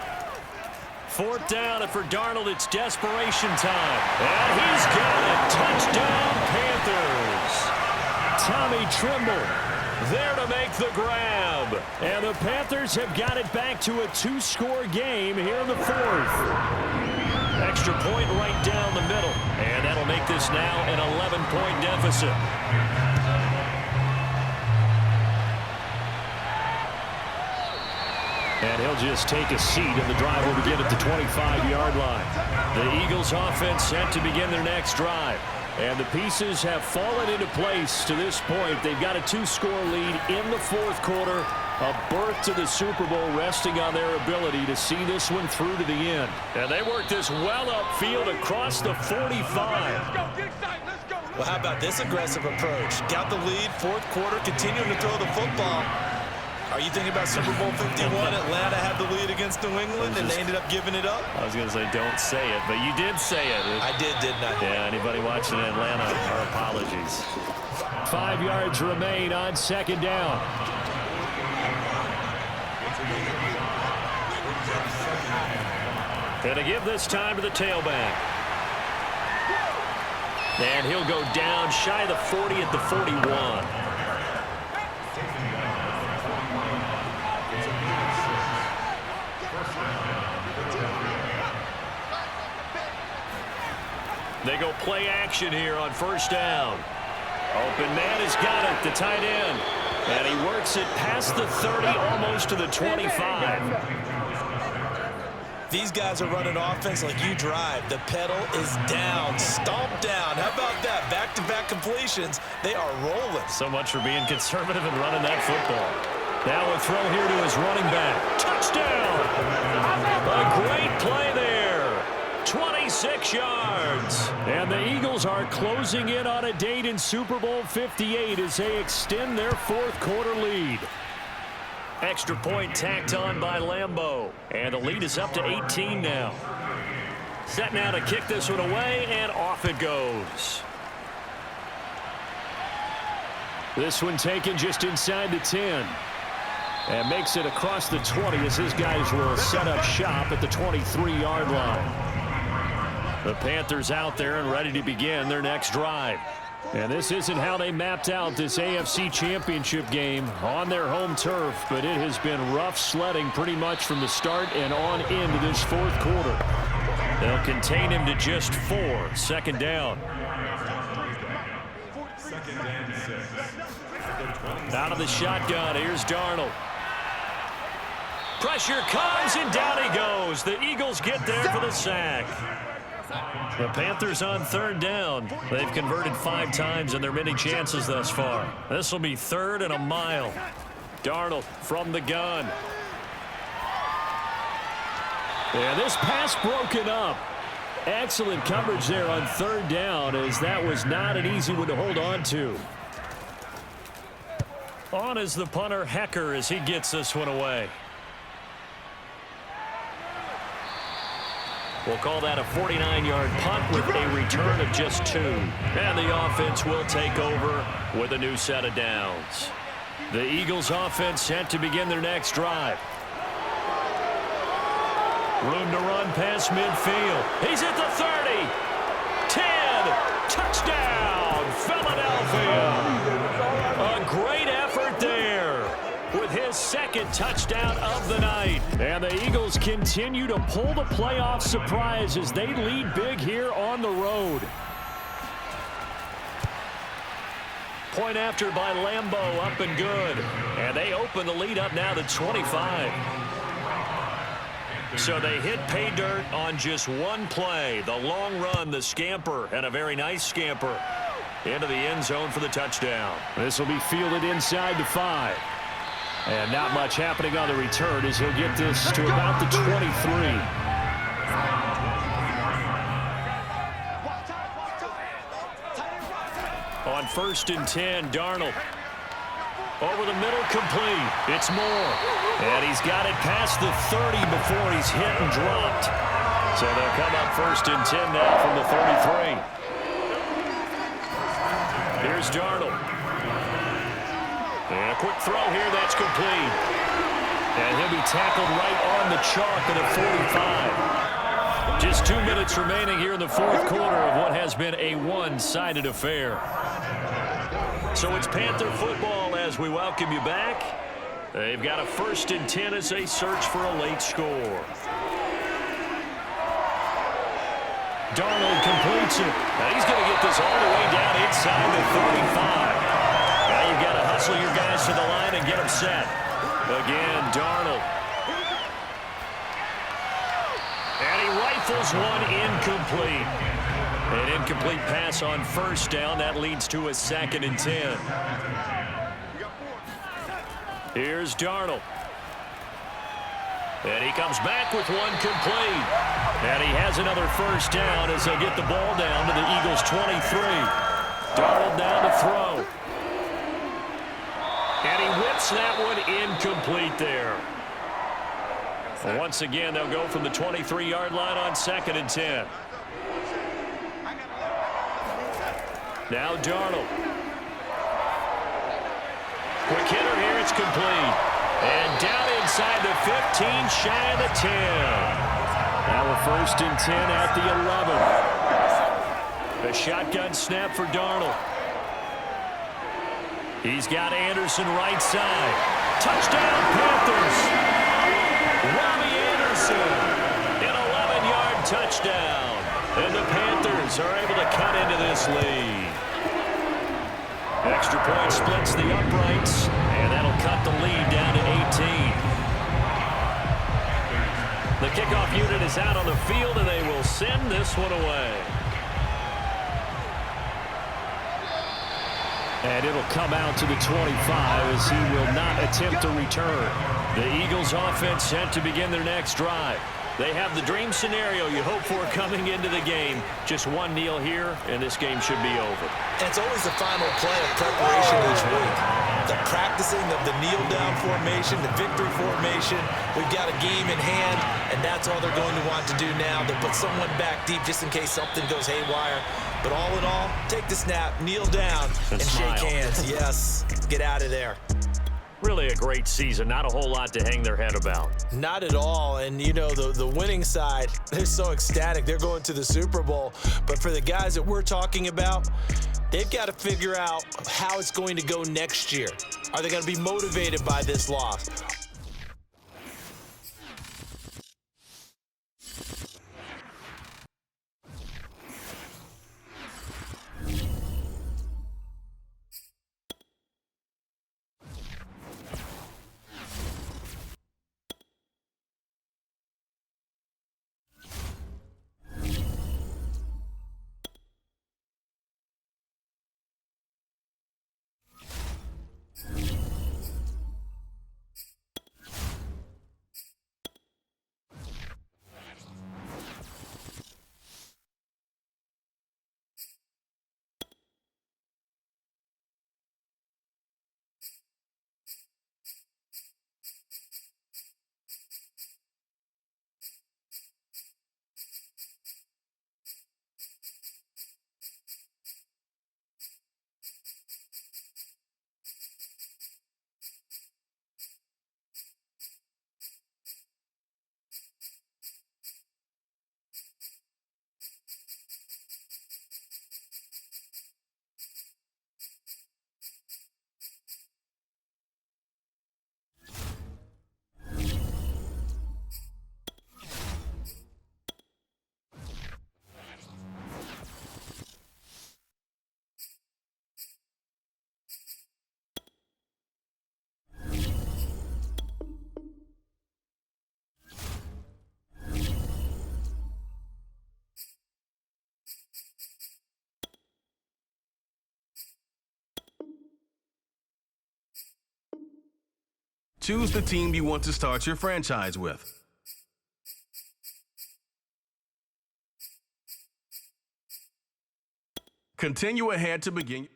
4th down, and for Darnold, it's desperation time. And he's got it. Touchdown, Panthers. Tommy Tremble there to make the grab. And the Panthers have got it back to a 2-score game here in the 4th. Extra point right down the middle. And that'll make this now an 11-point deficit. And he'll just take a seat, and the drive will begin at the 25-yard line. The Eagles offense set to begin their next drive. And the pieces have fallen into place to this point. They've got a 2-score lead in the 4th quarter. A berth to the Super Bowl resting on their ability to see this one through to the end. And they work this well upfield across the 45. Well, how about this aggressive approach? Got the lead, 4th quarter, continuing to throw the football. Are you thinking about Super Bowl 51? Atlanta had the lead against New England, and they ended up giving it up? I was going to say don't say it, but you did say it. I did, didn't I? Yeah, anybody watching Atlanta, our apologies. 5 yards remain on 2nd down. And to give this time to the tailback. And he'll go down shy of the 40 at the 41. They go play action here on 1st down. Open man has got it, the tight end. And he works it past the 30, almost to the 25. These guys are running offense like you drive. The pedal is down, stomped down. How about that? Back-to-back completions. They are rolling. So much for being conservative and running that football. Now a throw here to his running back. Touchdown! A great play there. 26 yards. And the Eagles are closing in on a date in Super Bowl 58 as they extend their 4th quarter lead. Extra point tacked on by Lambeau. And the lead is up to 18 now. Set now to kick this one away, and off it goes. This one taken just inside the 10. And makes it across the 20 as his guys will set up shop at the 23-yard line. The Panthers out there and ready to begin their next drive. And this isn't how they mapped out this AFC Championship game on their home turf, but it has been rough sledding pretty much from the start and on into this 4th quarter. They'll contain him to just 4. 2nd down. Out of the shotgun, here's Darnold. Pressure comes, and down he goes. The Eagles get there for the sack. The Panthers on 3rd down. They've converted 5 times in their many chances thus far. This will be 3rd and a mile. Darnold from the gun. And this pass broken up. Excellent coverage there on 3rd down, as that was not an easy one to hold on to. On is the punter, Hecker, as he gets this one away. We'll call that a 49-yard punt with a return of just 2. And the offense will take over with a new set of downs. The Eagles offense set to begin their next drive. Room to run past midfield. He's at the 30. 10. Touchdown, Philadelphia. A great effort there with his 2nd touchdown of the night. And the Eagles continue to pull the playoff surprise as they lead big here on the road. Point after by Lambeau, up and good. And they open the lead up now to 25. So they hit pay dirt on just one play. The long run, the scamper, and a very nice scamper into the end zone for the touchdown. This will be fielded inside the 5. And not much happening on the return as he'll get this to about the 23. On 1st and 10, Darnold. Over the middle, complete. It's Moore. And he's got it past the 30 before he's hit and dropped. So they'll come up 1st and 10 now from the 33. Here's Darnold. And a quick throw here, that's complete. And he'll be tackled right on the chalk at the 45. Just 2 minutes remaining here in the 4th quarter of what has been a one-sided affair. So it's Panther football as we welcome you back. They've got a 1st and 10 as they search for a late score. Darnold completes it. Now he's going to get this all the way down inside the 35. Now you've got to hustle your guys to the line and get them set. Again, Darnold. And he rifles one incomplete. An incomplete pass on 1st down. That leads to a 2nd and 10. Here's Darnold. And he comes back with one complete. And he has another 1st down as they'll get the ball down to the Eagles' 23. Darnold down to throw. And he whips that one incomplete there. Once again, they'll go from the 23-yard line on 2nd and 10. Now Darnold. Quick hitter here, it's complete. And down inside the 15, shy of the 10. Now a 1st and 10 at the 11. A shotgun snap for Darnold. He's got Anderson right side. Touchdown, Panthers. Robbie Anderson, an 11-yard touchdown. And the Panthers are able to cut into this lead. Extra point splits the uprights, and that'll cut the lead down to 18. The kickoff unit is out on the field, and they will send this one away. And it'll come out to the 25 as he will not attempt a return. The Eagles offense set to begin their next drive. They have the dream scenario you hope for coming into the game. Just one kneel here, and this game should be over. And it's always the final play of preparation each week. The practicing of the kneel-down formation, the victory formation. We've got a game in hand, and that's all they're going to want to do now. They'll put someone back deep just in case something goes haywire. But all in all, take the snap, kneel down, and shake hands. Yes, get out of there. Really a great season. Not a whole lot to hang their head about. Not at all. And, you know, the winning side, they're so ecstatic. They're going to the Super Bowl. But for the guys that we're talking about, they've got to figure out how it's going to go next year. Are they going to be motivated by this loss? Choose the team you want to start your franchise with. Continue ahead to begin.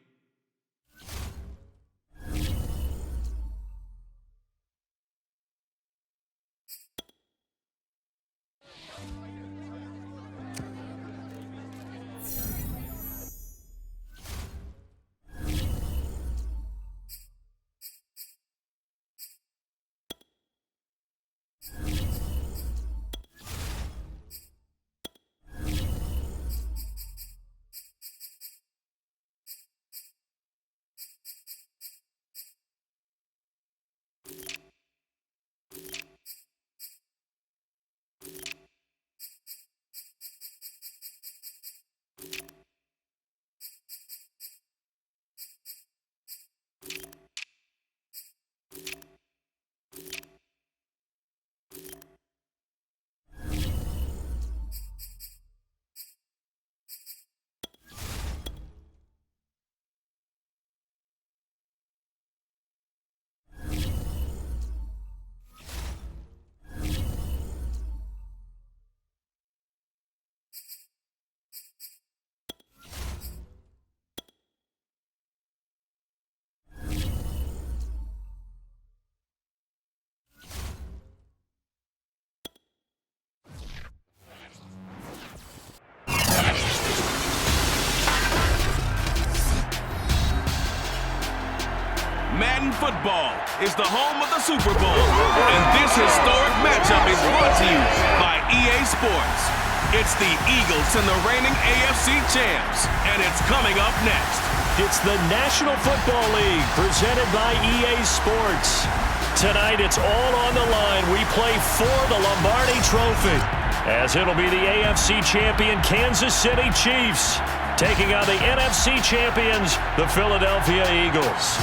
Football is the home of the Super Bowl, and this historic matchup is brought to you by EA Sports. It's the Eagles and the reigning AFC champs, and it's coming up next. It's the National Football League presented by EA Sports. Tonight, it's all on the line. We play for the Lombardi Trophy, as it'll be the AFC champion Kansas City Chiefs taking on the NFC champions, the Philadelphia Eagles.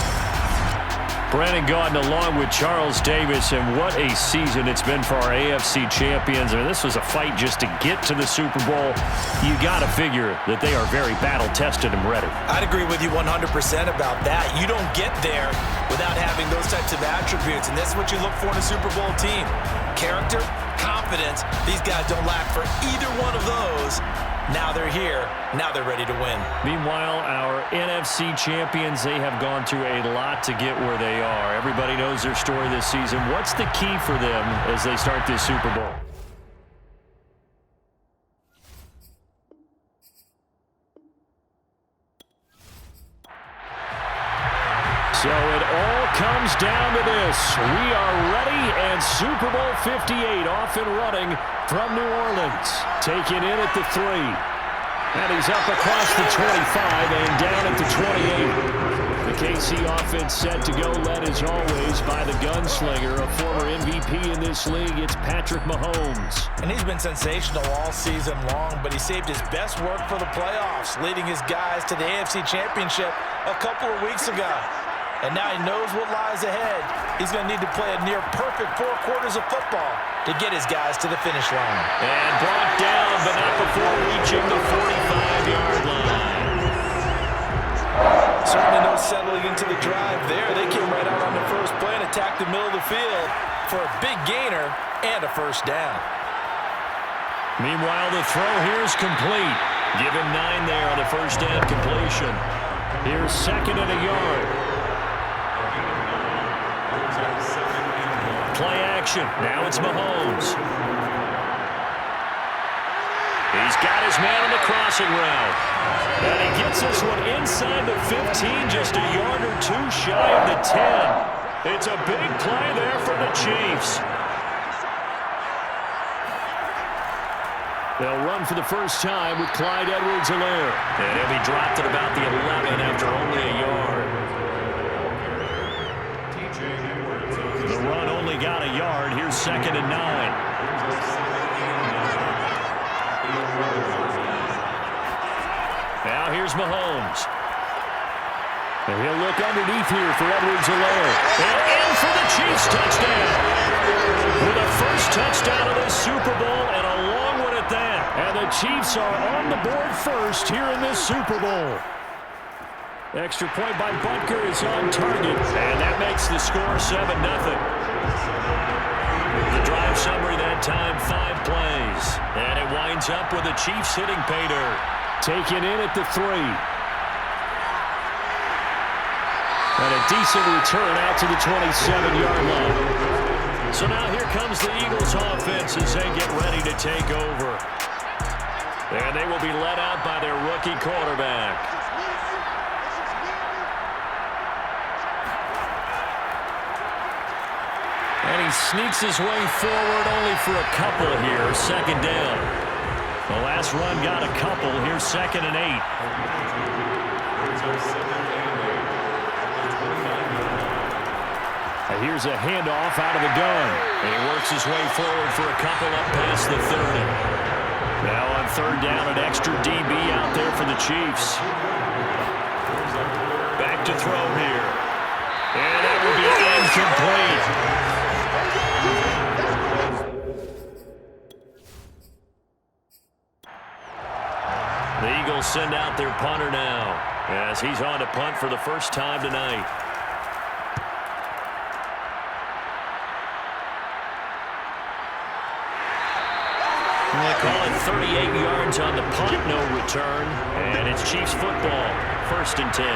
Brandon Gaudin along with Charles Davis, and what a season it's been for our AFC champions. I mean, this was a fight just to get to the Super Bowl. You got to figure that they are very battle-tested and ready. I'd agree with you 100% about that. You don't get there without having those types of attributes, and that's what you look for in a Super Bowl team. Character, confidence. These guys don't lack for either one of those. Now they're here. Now they're ready to win. Meanwhile, our NFC champions, they have gone through a lot to get where they are. Everybody knows their story this season. What's the key for them as they start this Super Bowl? So it all comes down to this. We are ready, and Super Bowl 58 off and running from New Orleans. Taken in at the 3. And he's up across the 25 and down at the 28. The KC offense set to go, led as always by the gunslinger, a former MVP in this league. It's Patrick Mahomes. And he's been sensational all season long, but he saved his best work for the playoffs, leading his guys to the AFC Championship a couple of weeks ago. And now he knows what lies ahead. He's going to need to play a near-perfect 4 quarters of football to get his guys to the finish line. And brought down, but not before reaching the 45-yard line. Certainly no settling into the drive there. They came right out on the first play and attacked the middle of the field for a big gainer and a first down. Meanwhile, the throw here is complete. Give him 9 there on the first down completion. Here's 2nd and a yard. Play action. Now it's Mahomes. He's got his man on the crossing route. And he gets this one inside the 15, just a yard or 2 shy of the 10. It's a big play there for the Chiefs. They'll run for the first time with Clyde Edwards-Helaire. And he'll be dropped at about the 11 after only a yard. The run only got a yard. Here's 2nd and 9. Now here's Mahomes. And he'll look underneath here for Edwards-Helaire. And in for the Chiefs touchdown. With a first touchdown of this Super Bowl and a long one at that. And the Chiefs are on the board first here in this Super Bowl. Extra point by Butker is on target. And that makes the score 7-0. The drive summary that time, 5 plays. And it winds up with the Chiefs hitting pay dirt. Taken in at the 3. And a decent return out to the 27-yard line. So now here comes the Eagles offense as they get ready to take over. And they will be led out by their rookie quarterback. And he sneaks his way forward only for a couple here. 2nd down. The last run got a couple. Here's 2nd and 8. And here's a handoff out of the gun. And he works his way forward for a couple up past the 30. Now on 3rd down, an extra DB out there for the Chiefs. Back to throw here. And that will be incomplete. The Eagles send out their punter now as he's on to punt for the first time tonight. They call it 38 yards on the punt, no return, and it's Chiefs football, 1st and 10.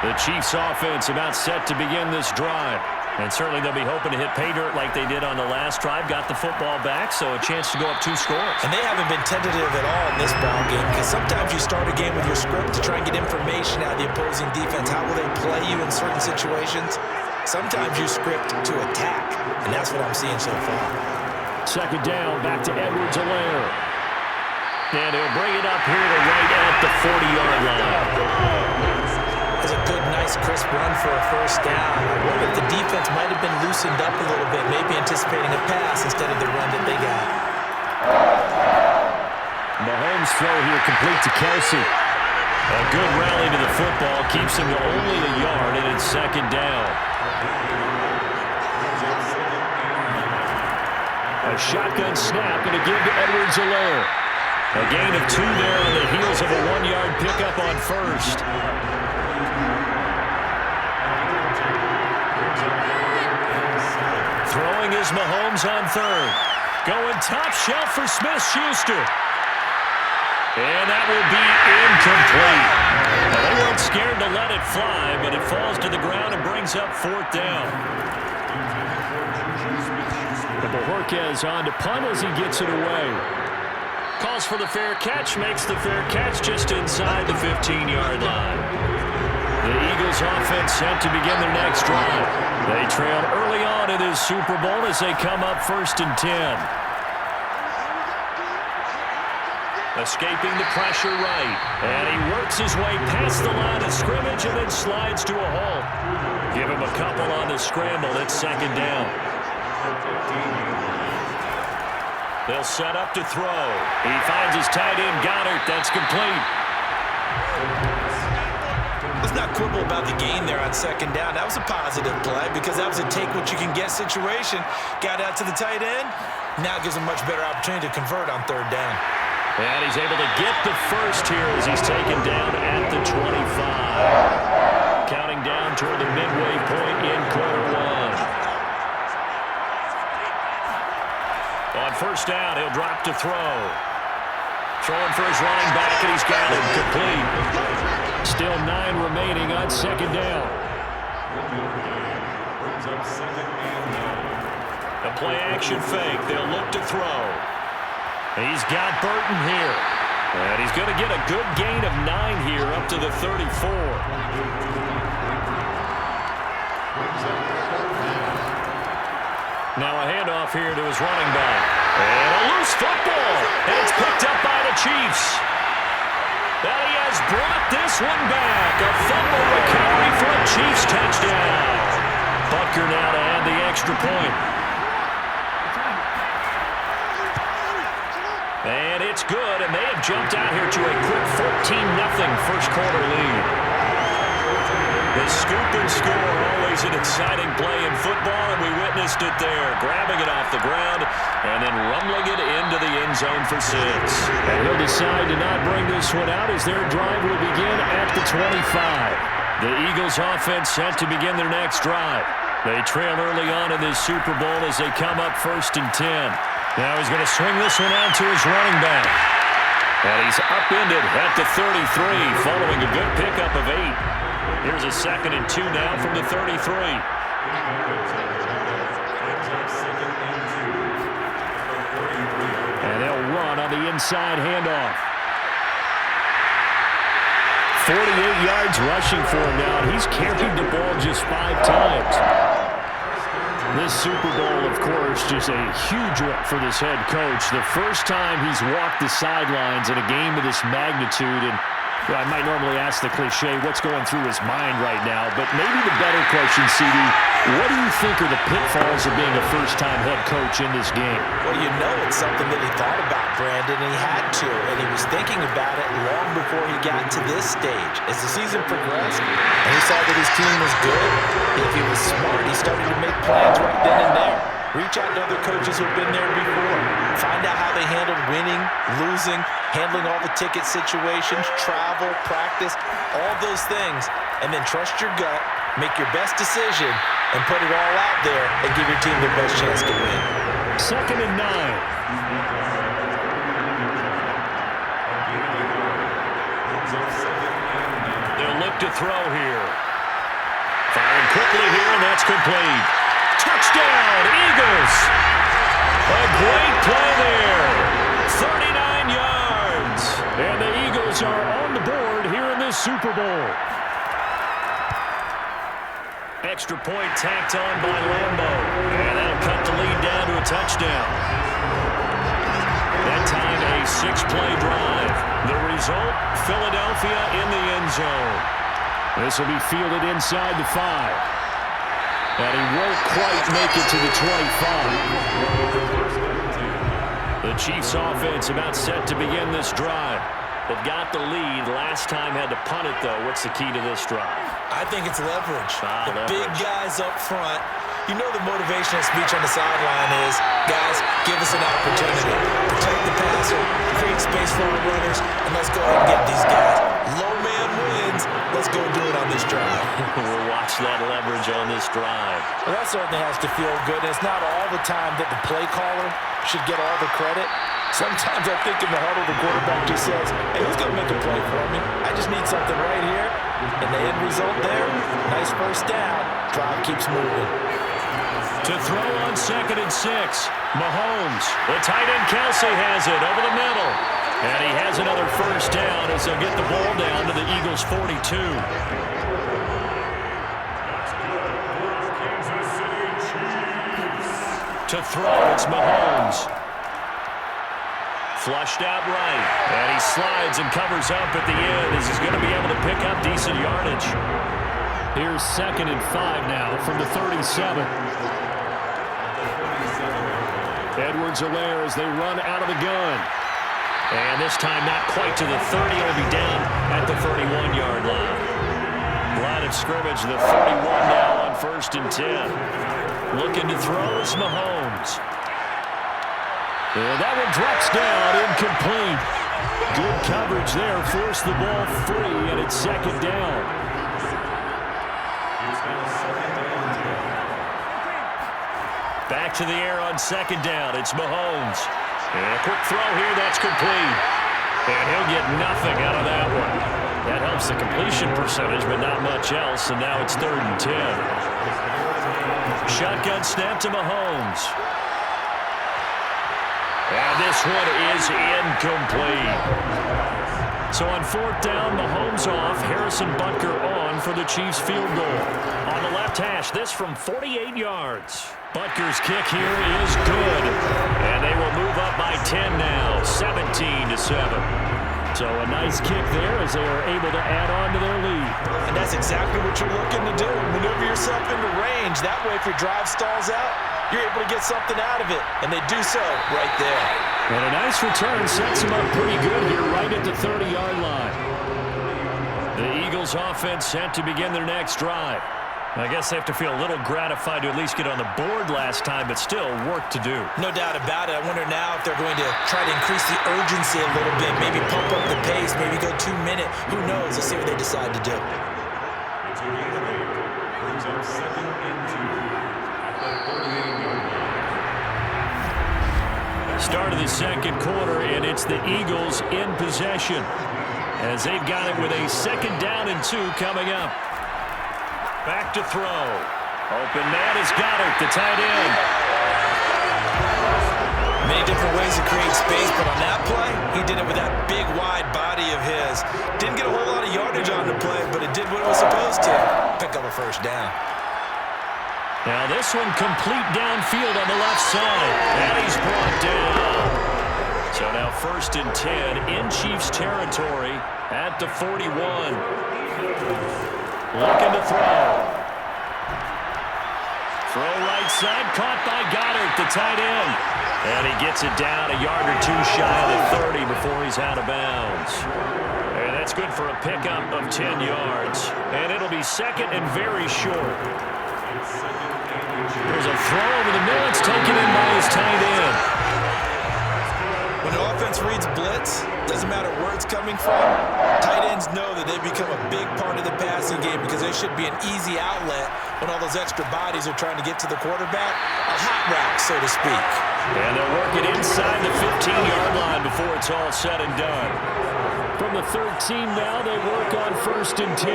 The Chiefs offense about set to begin this drive. And certainly they'll be hoping to hit pay dirt like they did on the last drive. Got the football back, so a chance to go up 2 scores. And they haven't been tentative at all in this ball game, because sometimes you start a game with your script to try and get information out of the opposing defense. How will they play you in certain situations? Sometimes you script to attack, and that's what I'm seeing so far. Second down, back to Edwards-Helaire. And he'll bring it up here to right at the 40-yard line. It's a good, nice, crisp run for a first down. I wonder if the defense might have been loosened up a little bit, maybe anticipating a pass instead of the run that they got. Mahomes' throw here complete to Kelsey. A good rally to the football keeps him to only a yard, and it's second down. A shotgun snap and a give to Edwards-Helaire. A gain of 2 there on the heels of a 1-yard pickup on first. Throwing is Mahomes on third. Going top shelf for Smith-Schuster. And that will be incomplete. Now, they weren't scared to let it fly, but it falls to the ground and brings up fourth down. Bojorquez on to punt as he gets it away. Calls for the fair catch, makes the fair catch just inside the 15-yard line. The Eagles offense set to begin their next drive. They trail early on in this Super Bowl as they come up 1st and 10. Escaping the pressure right. And he works his way past the line of scrimmage and then slides to a halt. Give him a couple on the scramble. It's second down. They'll set up to throw. He finds his tight end, Goddard. That's complete. Let's not quibble about the gain there on second down. That was a positive play because that was a take-what-you-can-get situation. Got out to the tight end. Now gives him a much better opportunity to convert on third down. And he's able to get the first here as he's taken down at the 25. Counting down toward the midway point in quarter one. On first down, he'll drop to throw. Throwing for his running back, and he's got it complete. Still 9 remaining on second down. A play-action fake. They'll look to throw. He's got Burton here. And he's going to get a good gain of 9 here up to the 34. Now a handoff here to his running back. And a loose football. And it's picked up by the Chiefs. And he has brought this one back. A fumble recovery for a Chiefs touchdown. Butker now to add the extra point. And it's good, and they have jumped out here to a quick 14-0 first quarter lead. The scoop and score, always an exciting play in football, and we witnessed it there, grabbing it off the ground and then rumbling it into the end zone for 6. And he'll decide to not bring this one out as their drive will begin at the 25. The Eagles offense set to begin their next drive. They trail early on in this Super Bowl as they come up 1st and 10. Now he's going to swing this one out to his running back. And he's upended at the 33 following a good pickup of 8. Here's a 2nd and 2 now from the 33. And they'll run on the inside handoff. 48 yards rushing for him now. And he's carried the ball just 5 times. This Super Bowl, of course, just a huge one for this head coach. The first time he's walked the sidelines in a game of this magnitude. And I might normally ask the cliche, what's going through his mind right now? But maybe the better question, CD, what do you think are the pitfalls of being a first-time head coach in this game? Well, you know it's something that he thought about, Brandon, and he had to. And he was thinking about it long before he got to this stage. As the season progressed, and he saw that his team was good, if he was smart, he started to make plans right then and there. Reach out to other coaches who've been there before. Find out how they handled winning, losing, handling all the ticket situations, travel, practice, all those things. And then trust your gut, make your best decision, and put it all out there and give your team the best chance to win. 2nd and 9. They'll look to throw here. Firing quickly here, and that's complete. Touchdown, Eagles! A great play there. 39 yards. And the Eagles are on the board here in this Super Bowl. extra point tacked on by Lambo. And that'll cut the lead down to a touchdown. That time, a 6-play drive. The result, Philadelphia in the end zone. This will be fielded inside the 5. And he won't quite make it to the 25. The Chiefs offense about set to begin this drive. They've got the lead. Last time had to punt it, though. What's the key to this drive? I think it's leverage. Leverage. Big guys up front. You know the motivational speech on the sideline is, guys, give us an opportunity. Protect the passer, create space for our runners, and let's go ahead and get these guys. Low man wins. Let's go do it on this drive. We'll watch that leverage on this drive. Well, that certainly has to feel good. And it's not all the time that the play caller should get all the credit. Sometimes I think in the huddle, the quarterback just says, hey, who's going to make a play for me? I just need something right here. And the end result there, nice first down. Drive keeps moving. To throw on 2nd and 6, Mahomes. The tight end Kelsey has it over the middle. And he has another first down as they'll get the ball down to the Eagles' 42. To throw, it's Mahomes. Flushed out right. And he slides and covers up at the end as he's going to be able to pick up decent yardage. Here's 2nd and 5 now from the 37. Edwards-Helaire as they run out of the gun. And this time not quite to the 30. It'll be down at the 31-yard line. Line of scrimmage, the 41 now on 1st and 10. Looking to throw is Mahomes. And that one drops down, incomplete. Good coverage there, forced the ball free, and it's 2nd down. Back to the air on 2nd down. It's Mahomes. And a quick throw here, that's complete. And he'll get nothing out of that one. That helps the completion percentage, but not much else, and now it's 3rd and 10. Shotgun snap to Mahomes. And this one is incomplete. So on 4th down, Mahomes off, Harrison Butker on for the Chiefs field goal. On the left hash, this from 48 yards. Butker's kick here is good. And they will move up by 10 now, 17-7. So a nice kick there as they are able to add on to their lead. And that's exactly what you're looking to do. Maneuver yourself into range. That way, if your drive stalls out, you're able to get something out of it. And they do so right there. And a nice return sets them up pretty good here right at the 30-yard line. The Eagles offense set to begin their next drive. I guess they have to feel a little gratified to at least get on the board last time, but still work to do. No doubt about it. I wonder now if they're going to try to increase the urgency a little bit, maybe pump up the pace, maybe go 2-minute. Who knows? Let's see what they decide to do. Start of the 2nd quarter, and it's the Eagles in possession as they've got it with a 2nd down and 2 coming up. Back to throw. Open man is Goddard, the tight end. Many different ways to create space, but on that play, he did it with that big, wide body of his. Didn't get a whole lot of yardage on the play, but it did what it was supposed to. Pick up a first down. Now this one complete downfield on the left side. And he's brought down. So now 1st and 10 in Chiefs territory at the 41. Looking to throw. Throw right side, caught by Goddard, the tight end. And he gets it down a yard or 2 shy of the 30 before he's out of bounds. And that's good for a pickup of 10 yards. And it'll be 2nd and very short. There's a throw over the middle. It's taken in by his tight end. When an offense reads blitz, doesn't matter where it's coming from, tight ends know that they become a big part of the passing game because they should be an easy outlet when all those extra bodies are trying to get to the quarterback. A hot route, so to speak. And they'll work it inside the 15-yard line before it's all said and done. From the 13 now, they work on 1st and 10.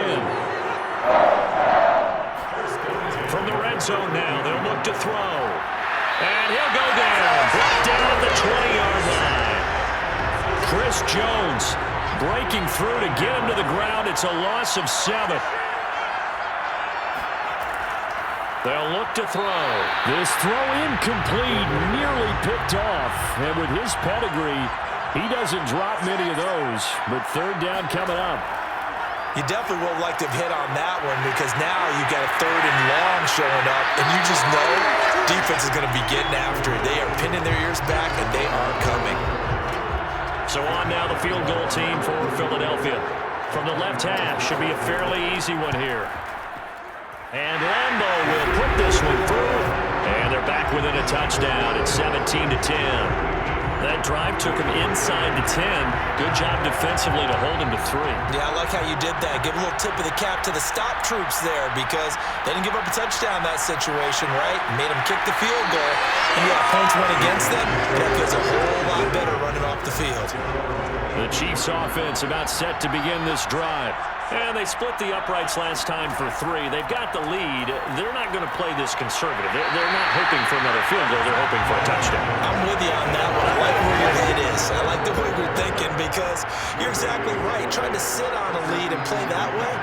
From the red zone now, they'll look to throw. And he'll go down. Brought down at the 20-yard line. Chris Jones breaking through to get him to the ground. It's a loss of 7. They'll look to throw. This throw incomplete, nearly picked off. And with his pedigree, he doesn't drop many of those. But third down coming up. You definitely would like to have hit on that one because now you've got a third and long showing up, and you just know defense is going to be getting after it. They are pinning their ears back, and they are coming. So on now the field goal team for Philadelphia. From the left half, should be a fairly easy one here. And Lambo will put this one through. And they're back within a touchdown. It's 17-10. That drive took him inside the 10. Good job defensively to hold him to 3. Yeah, I like how you did that. Give a little tip of the cap to the stop troops there because they didn't give up a touchdown in that situation, right? Made them kick the field goal. And yeah, points went against them. That feels a whole lot better running off the field. The Chiefs offense about set to begin this drive. And they split the uprights last time for 3. They've got the lead. They're not going to play this conservative. They're not hoping for another field goal. They're hoping for a touchdown. I'm with you on that one. I like where your head is. I like the way you're thinking because you're exactly right. Trying to sit on a lead and play that way,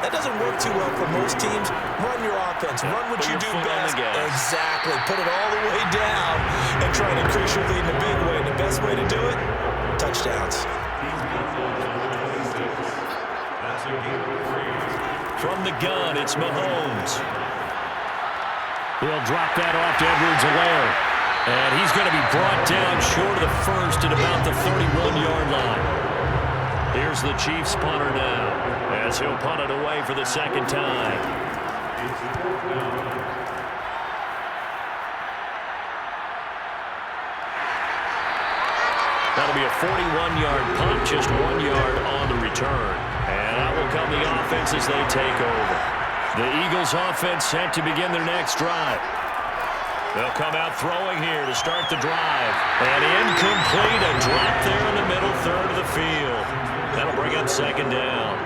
that doesn't work too well for most teams. Run your offense. Run what you do best. Exactly. Put it all the way down and try to increase your lead in a big way. And the best way to do it, touchdowns. From the gun, it's Mahomes. He'll drop that off to Edwards-Helaire. And he's going to be brought down short of the first at about the 31-yard line. Here's the Chiefs punter now as he'll punt it away for the second time. That'll be a 41-yard punt, just 1 yard on the return. And out will come the offense as they take over. The Eagles offense set to begin their next drive. They'll come out throwing here to start the drive. And incomplete, a drop there in the middle third of the field. That'll bring up second down.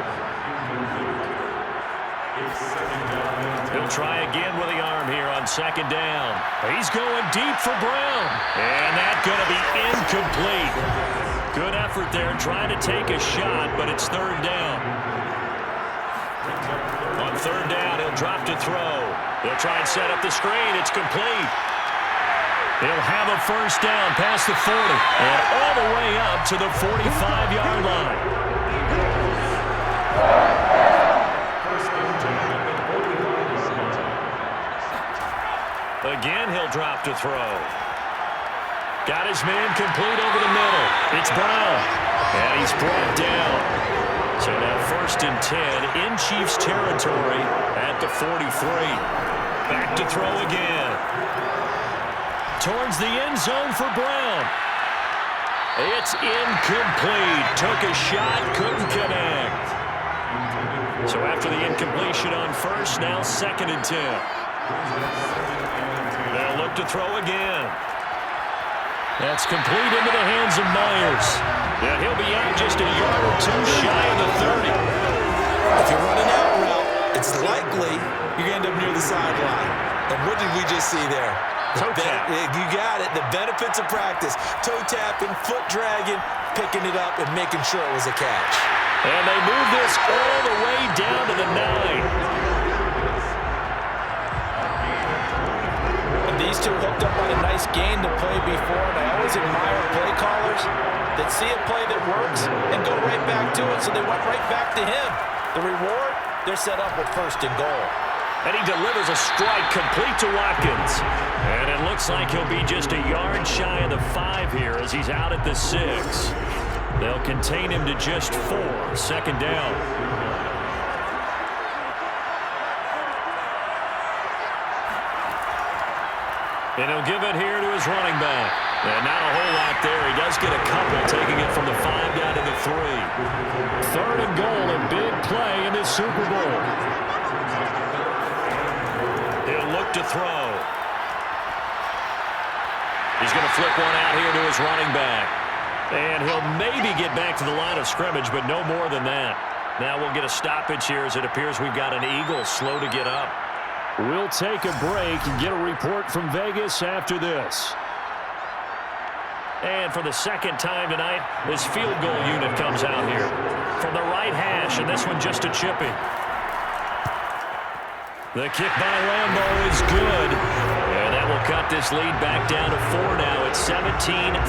He'll try again with the arm here on second down. He's going deep for Brown. And that's going to be incomplete. Good effort there trying to take a shot, but it's third down. On third down, he'll drop to throw. He'll try and set up the screen. It's complete. He'll have a first down past the 40 and all the way up to the 45-yard line. Again, he'll drop to throw. Got his man complete over the middle. It's Brown. And he's brought down. So now first and 10 in Chiefs territory at the 43. Back to throw again. Towards the end zone for Brown. It's incomplete. Took a shot, couldn't connect. So after the incompletion on first, now second and 10. They'll look to throw again. That's complete into the hands of Myers. And he'll be out just a yard or two shy of the 30. If you're running that route, it's likely you're going to end up near the sideline. And what did we just see there? Toe tap. You got it. The benefits of practice. Toe tapping, foot dragging, picking it up, and making sure it was a catch. And they move this all the way down to the 9. These two hooked up on a nice game to play before, and I always admire play callers that see a play that works and go right back to it, so they went right back to him. The reward, they're set up with first and goal. And he delivers a strike complete to Watkins. And it looks like he'll be just a yard shy of the 5 here as he's out at the 6. They'll contain him to just 4, second down. And he'll give it here to his running back. And not a whole lot there. He does get a couple, taking it from the 5 down to the 3. Third and goal, a big play in this Super Bowl. He'll look to throw. He's going to flip one out here to his running back. And he'll maybe get back to the line of scrimmage, but no more than that. Now we'll get a stoppage here as it appears we've got an Eagle slow to get up. We'll take a break and get a report from Vegas after this. And for the second time tonight, this field goal unit comes out here from the right hash, and this one just a chipping. The kick by Lambo is good. And that will cut this lead back down to 4 now. It's 17-13.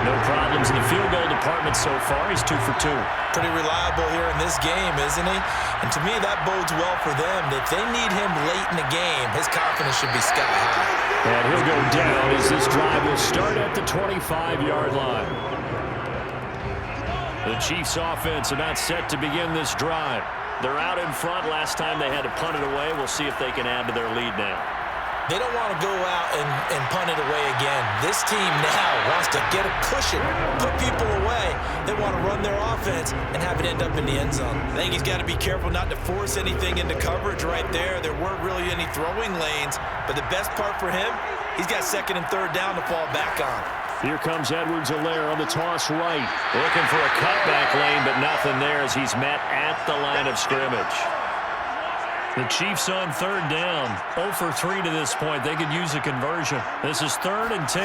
No problems in the field goal department so far. He's 2 for 2. Pretty reliable here in this game, isn't he? And to me, that bodes well for them. If they need him late in the game, his confidence should be sky high. And he'll go down as this drive will start at the 25-yard line. The Chiefs offense about set to begin this drive. They're out in front. Last time they had to punt it away. We'll see if they can add to their lead now. They don't want to go out and punt it away again. This team now wants to get a cushion, put people away. They want to run their offense and have it end up in the end zone. I think he's got to be careful not to force anything into coverage right there. There weren't really any throwing lanes, but the best part for him, he's got 2nd and 3rd down to fall back on. Here comes Edwards-Helaire on the toss right. Looking for a cutback lane, but nothing there as he's met at the line of scrimmage. The Chiefs on 3rd down. 0 for 3 to this point. They could use a conversion. This is 3rd and 10.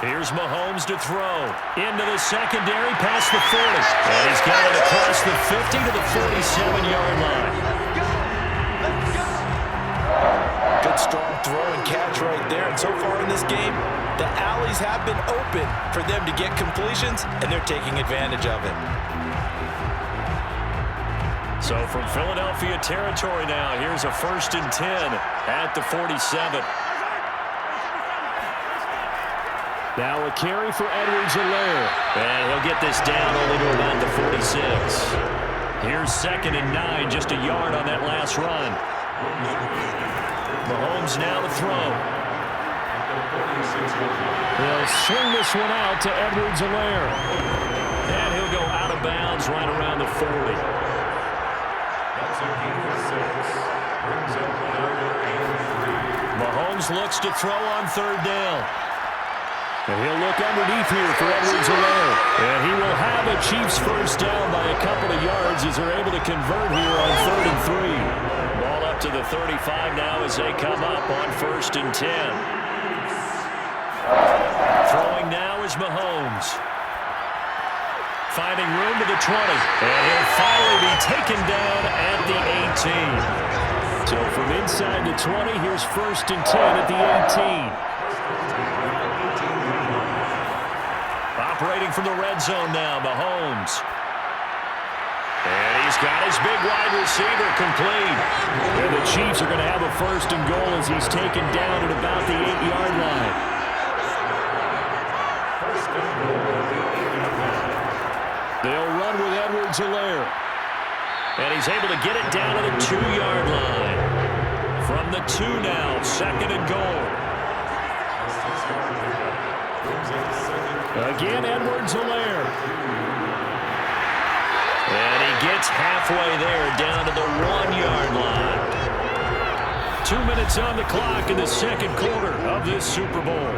Here's Mahomes to throw. Into the secondary, past the 40. And he's got it across the 50 to the 47-yard line. Good strong throw and catch right there. And so far in this game, the alleys have been open for them to get completions, and they're taking advantage of it. So from Philadelphia territory now, here's a 1st and 10 at the 47. Now a carry for Edwards-Helaire. And he'll get this down only to about the 46. Here's 2nd and 9, just a yard on that last run. Mahomes now to throw. They'll swing this one out to Edwards-Helaire. And he'll go out of bounds right around the 40. Mahomes looks to throw on 3rd down. And he'll look underneath here for Edwards-Helaire. And he will have a Chiefs 1st down by a couple of yards as they're able to convert here on 3rd and 3. Ball up to the 35 now as they come up on 1st and 10. Throwing now is Mahomes. Finding room to the 20. And he'll finally be taken down at the 18. So from inside the 20, here's 1st and 10 at the 18. Operating from the red zone now, Mahomes. And he's got his big wide receiver complete. And the Chiefs are going to have a 1st and goal as he's taken down at about the 8-yard line. They'll run with Edwards-Helaire. And he's able to get it down to the 2-yard line. From the 2 now, 2nd and goal. Again, Edwards-Helaire. And he gets halfway there, down to the 1-yard line. 2 minutes on the clock in the 2nd quarter of this Super Bowl.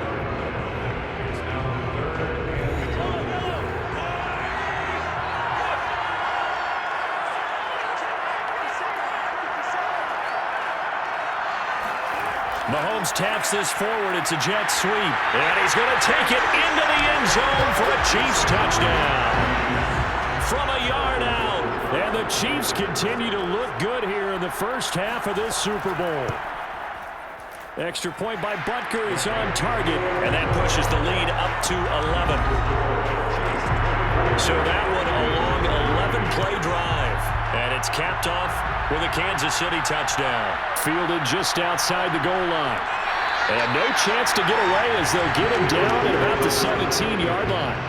Mahomes taps this forward. It's a jet sweep. And he's going to take it into the end zone for a Chiefs touchdown. From a yard out. And the Chiefs continue to look good here in the 1st half of this Super Bowl. Extra point by Butker is on target. And that pushes the lead up to 11. So that one a long 11-play drive. And it's capped off with a Kansas City touchdown. Fielded just outside the goal line. And no chance to get away as they'll get him down at about the 17-yard line.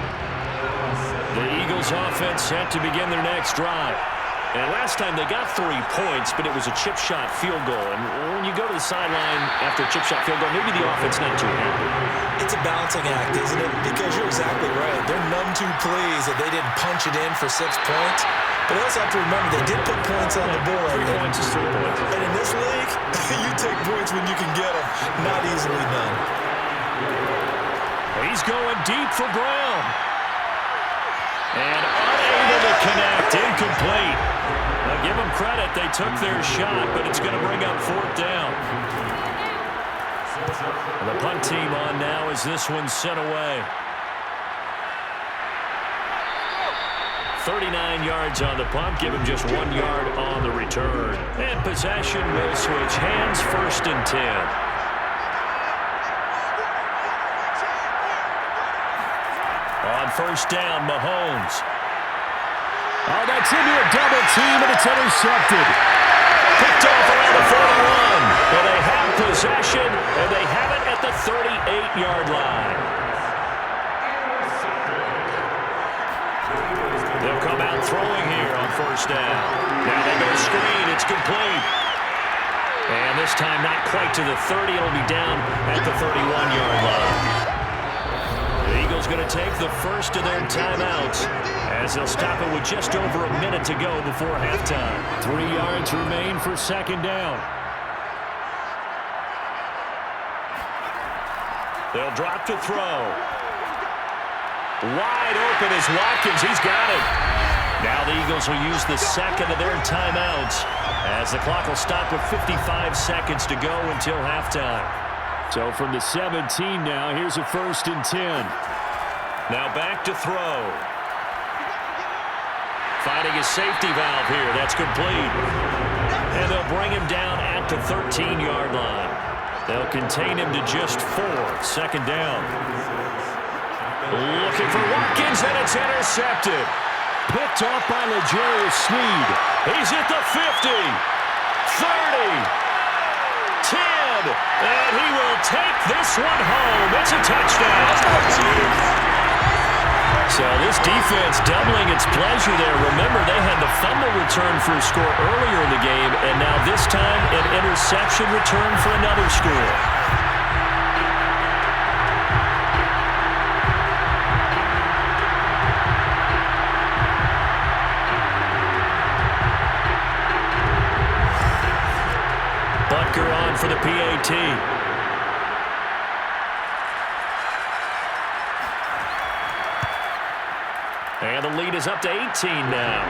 The Eagles offense set to begin their next drive. And last time they got 3 points, but it was a chip shot field goal. And when you go to the sideline after a chip shot field goal, maybe the offense not too happy. It's a balancing act, isn't it? Because you're exactly right. They're none too pleased that they didn't punch it in for 6 points. But they also have to remember they did put points on the board. 3 points is 3 points. And in this league, you take points when you can get them. Not easily done. He's going deep for Brown. And unable to connect. Incomplete. Now give them credit. They took their shot, but it's going to bring up 4th down. And the punt team on now as this one's sent away. 39 yards on the punt, give him just 1 yard on the return. And possession will switch hands, 1st and 10. On 1st down, Mahomes. Oh, that's into a double team, and it's intercepted. Picked off around the 41. And they have possession, and they have it at the 38-yard line. They'll come out throwing here on 1st down. Now they go screen. It's complete. And this time not quite to the 30. It'll be down at the 31-yard line. The Eagles going to take the first of their timeouts as they'll stop it with just over a minute to go before halftime. 3 yards remain for 2nd down. They'll drop to throw. Wide open is Watkins. He's got it. Now the Eagles will use the second of their timeouts as the clock will stop with 55 seconds to go until halftime. So from the 17 now, here's a 1st and 10. Now back to throw. Finding his safety valve here. That's complete. And they'll bring him down at the 13-yard line. They'll contain him to just 4. 2nd down. Looking for Watkins, and it's intercepted. Picked off by L'Jarius Sneed. He's at the 50, 30, 10, and he will take this one home. It's a touchdown. So this defense doubling its pleasure there. Remember, they had the fumble return for a score earlier in the game, and now this time an interception return for another score. Butker on for the PAT. And the lead is up to 18 now.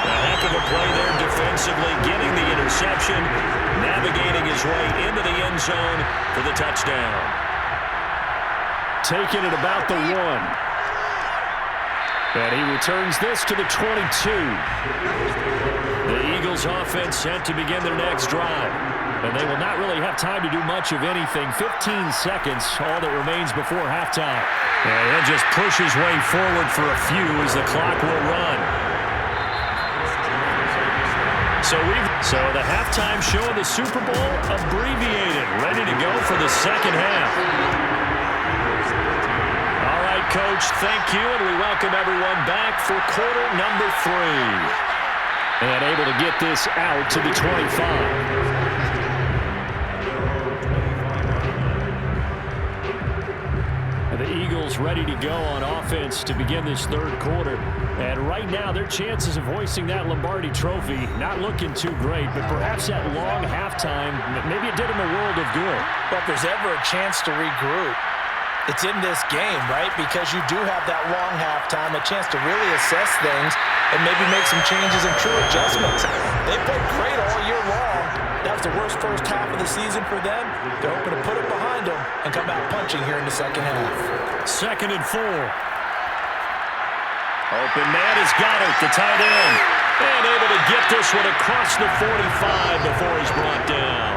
A heck of a play there defensively, getting the interception, navigating his way into the end zone for the touchdown. Taking it about the 1. And he returns this to the 22. The Eagles offense set to begin their next drive. And they will not really have time to do much of anything. 15 seconds, all that remains before halftime. And he'll just push his way forward for a few as the clock will run. So the halftime show of the Super Bowl abbreviated, ready to go for the second half. All right, Coach, thank you, and we welcome everyone back for quarter number 3. And able to get this out to the 25. The Eagles ready to go on offense to begin this third quarter. And right now, their chances of hoisting that Lombardi trophy not looking too great, but perhaps that long halftime, maybe it did them a world of good. But if there's ever a chance to regroup, it's in this game, right? Because you do have that long halftime, a chance to really assess things and maybe make some changes and true adjustments. They played great all year long. That was the worst first half of the season for them. They're hoping to put it behind them and come out punching here in the second half. 2nd and 4. Open man has got it, the tight end. And able to get this one across the 45 before he's brought down.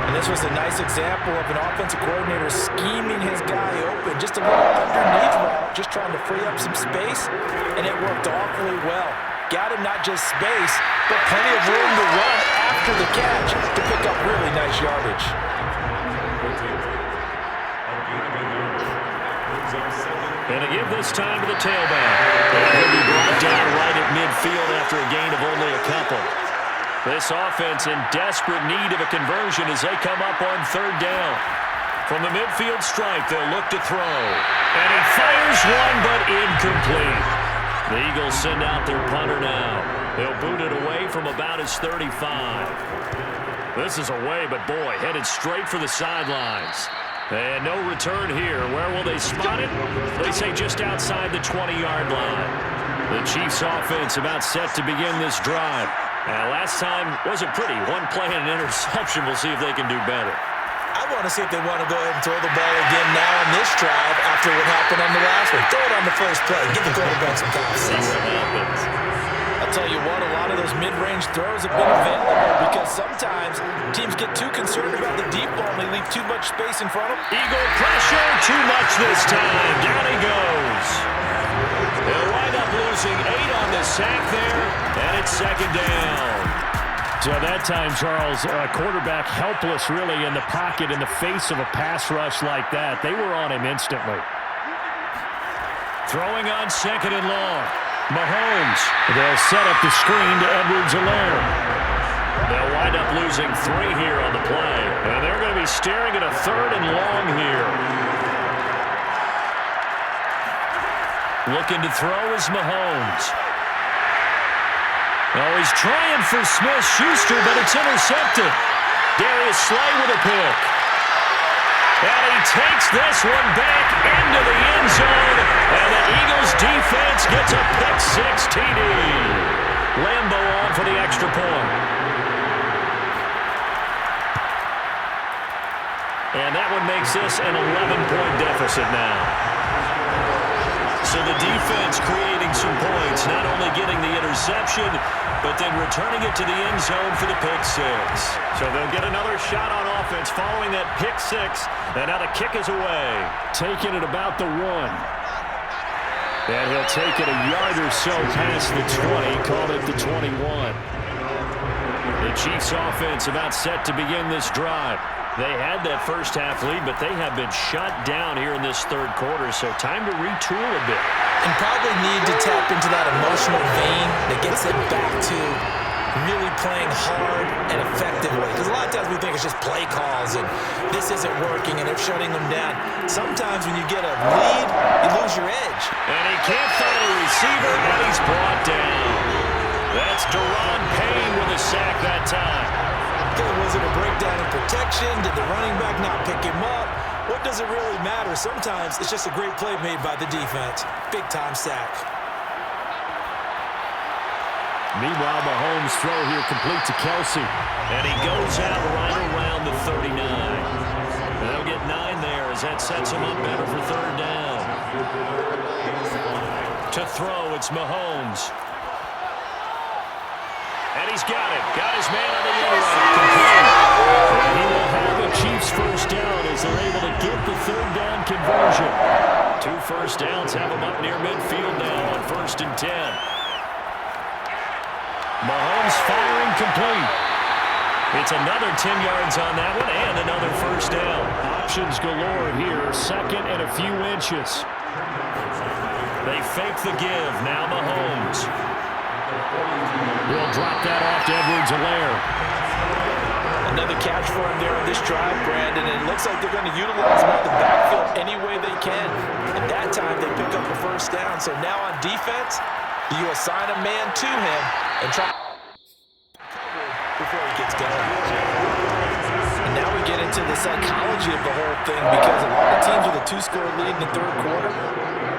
And this was a nice example of an offensive coordinator scheming his guy open. Just a little underneath route, just trying to free up some space. And it worked awfully well. Got him not just space, but plenty of room to run after the catch to pick up really nice yardage. And to give this time to the tailback. And he'll be brought down right at midfield after a gain of only a couple. This offense in desperate need of a conversion as they come up on 3rd down. From the midfield stripe, they'll look to throw. And he fires one, but incomplete. The Eagles send out their punter now. They'll boot it away from about his 35. This is away, but boy, headed straight for the sidelines. And no return here. Where will they spot it? They say just outside the 20-yard line. The Chiefs offense about set to begin this drive. Last time wasn't pretty. One play and an interception. We'll see if they can do better. I I want to see if they want to go ahead and throw the ball again now on this drive after what happened on the last one. Throw it on the first play. Give the quarterback some confidence. See what happens. I'll tell you what, a lot of those mid-range throws have been available because sometimes teams get too concerned about the deep ball and they leave too much space in front of them. Eagle pressure, too much this time. Down he goes. They'll wind up losing 8 on the sack there, and it's second down. So that time, Charles, quarterback helpless really in the pocket in the face of a pass rush like that. They were on him instantly. Throwing on second and long. Mahomes. They'll set up the screen to Edwards-Helaire. They'll wind up losing 3 here on the play. And they're going to be staring at a third and long here. Looking to throw is Mahomes. Oh, he's trying for Smith-Schuster, but it's intercepted. Darius Slay with a pick. And he takes this one back into the end zone. And the Eagles defense gets a pick-6 TD. Lambo on for the extra point. And that one makes this an 11-point deficit now. So the defense creating some points, not only getting the interception, but then returning it to the end zone for the pick-6. So they'll get another shot on offense following that pick-6, and now the kick is away. Taking it about the 1. And he'll take it a yard or so past the 20, call it the 21. The Chiefs offense about set to begin this drive. They had that first half lead, but they have been shut down here in this third quarter, so time to retool a bit. And probably need to tap into that emotional vein that gets them back to really playing hard and effectively. Because a lot of times we think it's just play calls and this isn't working and they're shutting them down. Sometimes when you get a lead, you lose your edge. And he can't find a receiver, and he's brought down. That's Daron Payne with a sack that time. Was it a breakdown in protection? Did the running back not pick him up? What does it really matter? Sometimes it's just a great play made by the defense. Big-time sack. Meanwhile, Mahomes' throw here complete to Kelsey. And he goes out right around the 39. And they'll get 9 there as that sets him up better for third down. To throw, it's Mahomes. And he's got it. Got his man on the end. Complete. And he will have a Chiefs first down as they're able to get the third down conversion. 2 first downs have him up near midfield now on 1st and 10. Mahomes firing complete. It's another 10 yards on that one and another first down. Options galore here. Second and a few inches. They fake the give. Now Mahomes. He'll drop that off to Edwards-Helaire. Another catch for him there on this drive, Brandon, and it looks like they're going to utilize him out of the backfield any way they can. And that time they pick up a first down. So now on defense, you assign a man to him and try before he gets going. And now we get into the psychology of the whole thing because a lot of teams with a 2-score lead in the third quarter,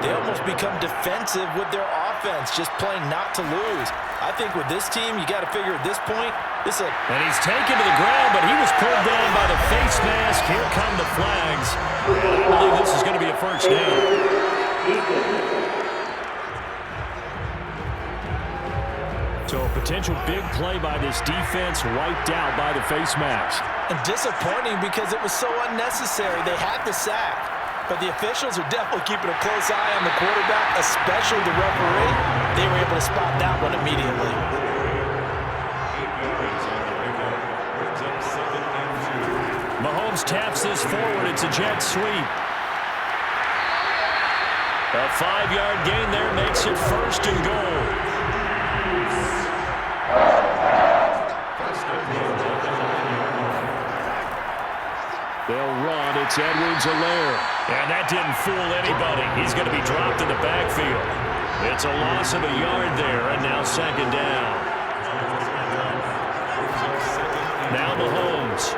they almost become defensive with their offense, just playing not to lose. I think with this team, you got to figure at this point, this is and he's taken to the ground, but he was pulled down by the face mask. Here come the flags. And I believe this is going to be a first down. So a potential big play by this defense wiped out by the face mask. And disappointing because it was so unnecessary. They had the sack. But the officials are definitely keeping a close eye on the quarterback, especially the referee. They were able to spot that one immediately. Mahomes taps this forward. It's a jet sweep. A 5-yard gain there makes it 1st and goal. They'll run. It's Edwards-Helaire. And that didn't fool anybody. He's going to be dropped in the backfield. It's a loss of a yard there, and now second down. Now Mahomes.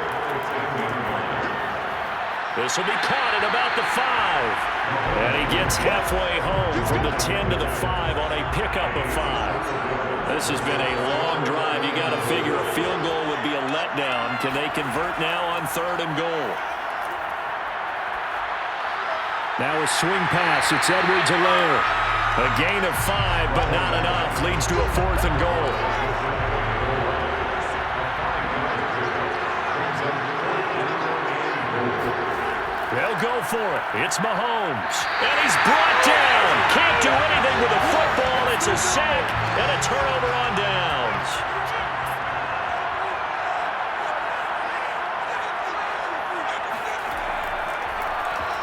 This will be caught at about the 5. And he gets halfway home from the 10 to the 5 on a pickup of 5. This has been a long drive. You got to figure a field goal would be a letdown. Can they convert now on 3rd and goal? Now a swing pass. It's Edwards-Helaire. A gain of 5, but not enough. Leads to a 4th and goal. They'll go for it. It's Mahomes. And he's brought down. Can't do anything with the football. It's a sack and a turnover on downs.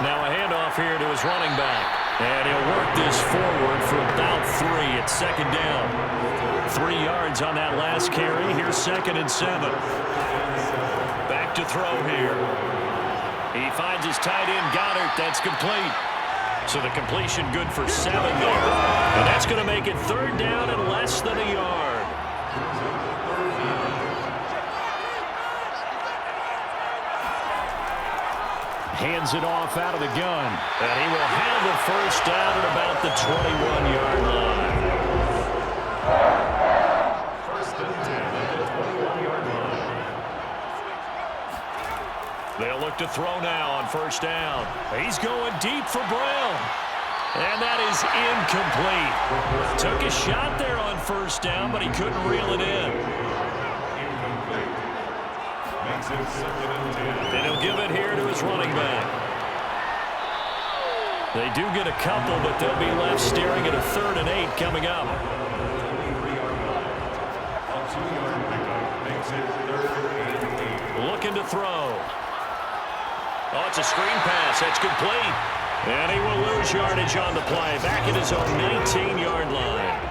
Now a handoff here to his running back. And he'll work this forward for about 3 at 2nd down. 3 yards on that last carry. Here's 2nd and 7. Back to throw here. He finds his tight end, Goddard. That's complete. So the completion good for 7 there. And that's going to make it 3rd down and less than a yard. Hands it off out of the gun. And he will have the 1st down at about the 21-yard line. 1st and 10 at the 21-yard line. They'll look to throw now on 1st down. He's going deep for Brown. And that is incomplete. Took a shot there on 1st down, but he couldn't reel it in. And he'll give it here to his running back. They do get a couple, but they'll be left staring at a 3rd and 8 coming up. Looking to throw. Oh, it's a screen pass. That's complete. And he will lose yardage on the play. Back at his own 19-yard line.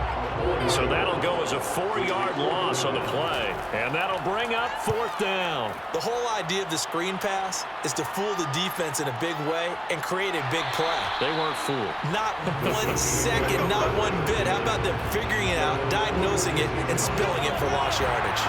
So that'll go as a 4-yard loss on the play. And that'll bring up 4th down. The whole idea of the screen pass is to fool the defense in a big way and create a big play. They weren't fooled. Not 1 second, not 1 bit. How about them figuring it out, diagnosing it, and spilling it for lost yardage?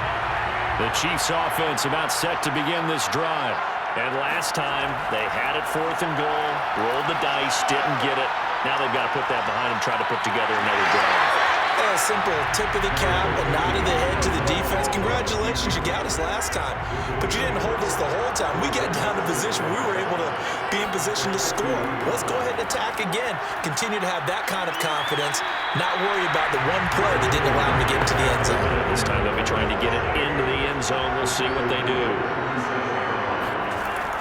The Chiefs offense about set to begin this drive. And last time, they had it 4th and goal, rolled the dice, didn't get it. Now they've got to put that behind them, try to put together another drive. A simple tip of the cap, a nod of the head to the defense. Congratulations, you got us last time. But you didn't hold us the whole time. We got down to position. We were able to be in position to score. Let's go ahead and attack again. Continue to have that kind of confidence. Not worry about the one play that didn't allow them to get into the end zone. This time they'll be trying to get it into the end zone. We'll see what they do.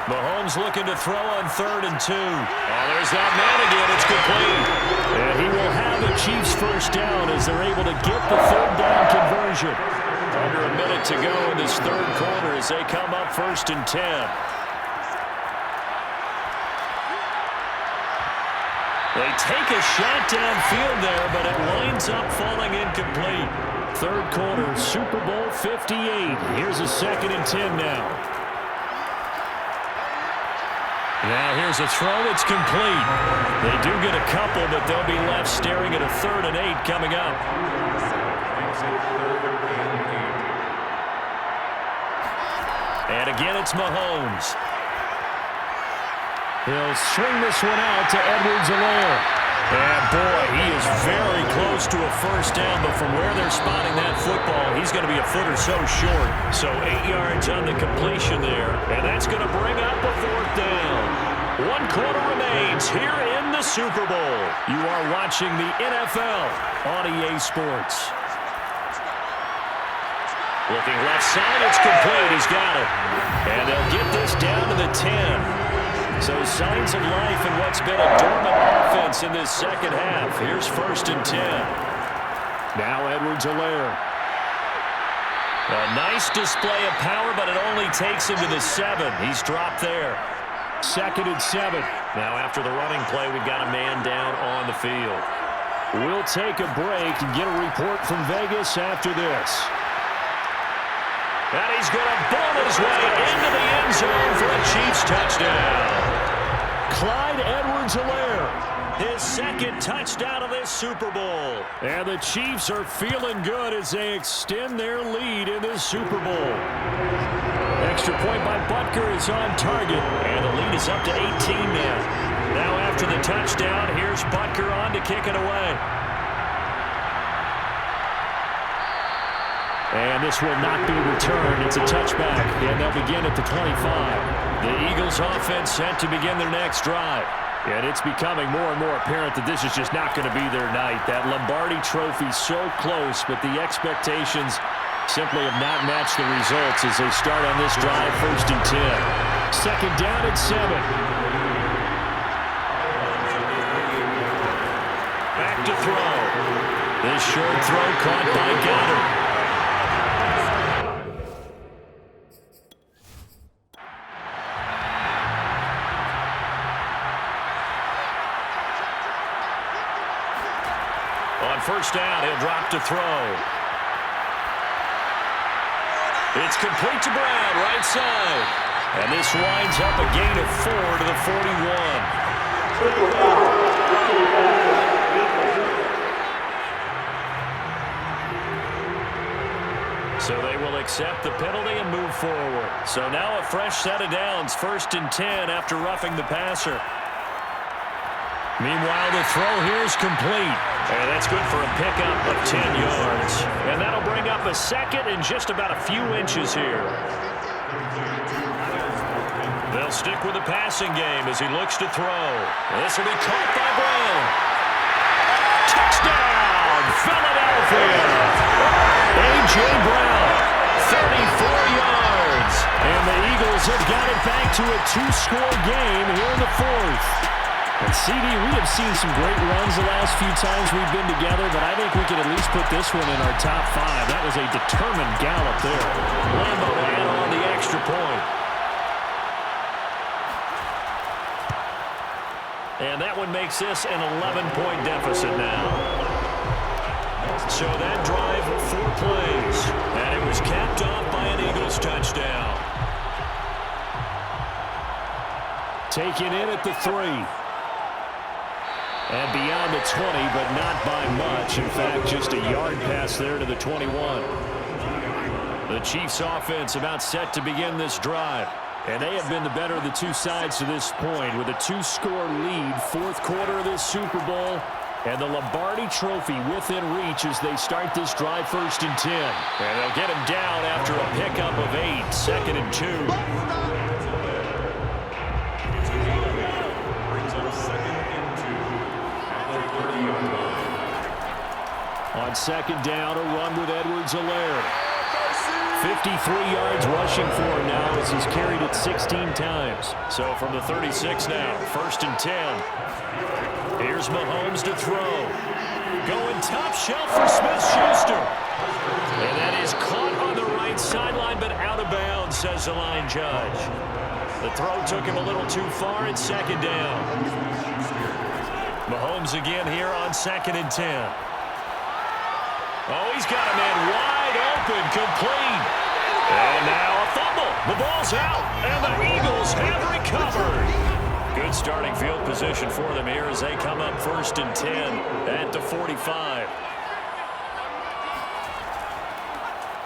Mahomes looking to throw on 3rd and 2. Oh, there's that man again. It's complete. And he will have the Chiefs 1st down as they're able to get the 3rd down conversion. Under a minute to go in this 3rd quarter as they come up 1st and 10. They take a shot downfield there, but it winds up falling incomplete. 3rd quarter, Super Bowl 58. Here's a 2nd and 10 now. Now here's a throw. It's complete. They do get a couple, but they'll be left staring at a 3rd and 8 coming up. And again, it's Mahomes. He'll swing this one out to Edwards-Helaire. And boy, he is very close to a 1st down, but from where they're spotting that football, he's going to be a foot or so short. So 8 yards on the completion there, and that's going to bring up a 4th down. 1 quarter remains here in the Super Bowl. You are watching the NFL on EA Sports. Looking left side, it's complete. He's got it. And they'll get this down to the 10. So signs of life in what's been a dormant offense in this 2nd half. Here's 1st and 10. Now Edwards-Helaire. A nice display of power, but it only takes him to the 7. He's dropped there. 2nd and 7. Now after the running play, we've got a man down on the field. We'll take a break and get a report from Vegas after this. And he's going to ball his way into the end zone for a Chiefs touchdown. Clyde Edwards-Helaire, his 2nd touchdown of this Super Bowl. And the Chiefs are feeling good as they extend their lead in this Super Bowl. Extra point by Butker is on target. And the lead is up to 18 now. Now after the touchdown, here's Butker on to kick it away. And this will not be returned. It's a touchback, and they'll begin at the 25. The Eagles offense set to begin their next drive. And it's becoming more and more apparent that this is just not going to be their night. That Lombardi trophy so close, but the expectations simply have not matched the results as they start on this drive, 1st and 10. 2nd down and 7. Back to throw. This short throw caught by Goddard. On 1st down, he'll drop to throw. It's complete to Brown, right side. And this winds up a gain of 4 to the 41. So they will accept the penalty and move forward. So now a fresh set of downs, 1st and 10 after roughing the passer. Meanwhile, the throw here is complete. And that's good for a pickup of 10 yards. And that'll bring up a 2nd and just about a few inches here. They'll stick with the passing game as he looks to throw. This will be caught by Brown. Touchdown, Philadelphia! A.J. Brown, 34 yards. And the Eagles have got it back to a 2-score game here in the 4th. And CD, we have seen some great runs the last few times we've been together, but I think we could at least put this one in our top 5. That was a determined gallop there. Lambo to add on the extra point. And that one makes this an 11-point deficit now. So that drive, 4 plays. And it was capped off by an Eagles touchdown. Taken in at the 3. And beyond the 20, but not by much. In fact, just a yard pass there to the 21. The Chiefs offense about set to begin this drive. And they have been the better of the two sides to this point with a 2-score lead, 4th quarter of this Super Bowl. And the Lombardi trophy within reach as they start this drive, 1st and 10. And they'll get him down after a pickup of 8, 2nd and 2. On 2nd down, a run with Edwards-Helaire. 53 yards rushing for him now as he's carried it 16 times. So from the 36 now, 1st and 10. Here's Mahomes to throw. Going top shelf for Smith-Schuster. And that is caught on the right sideline, but out of bounds, says the line judge. The throw took him a little too far at 2nd down. Mahomes again here on 2nd and 10. Oh, he's got a man wide open, complete. And now a fumble. The ball's out, and the Eagles have recovered. Good starting field position for them here as they come up 1st and 10 at the 45.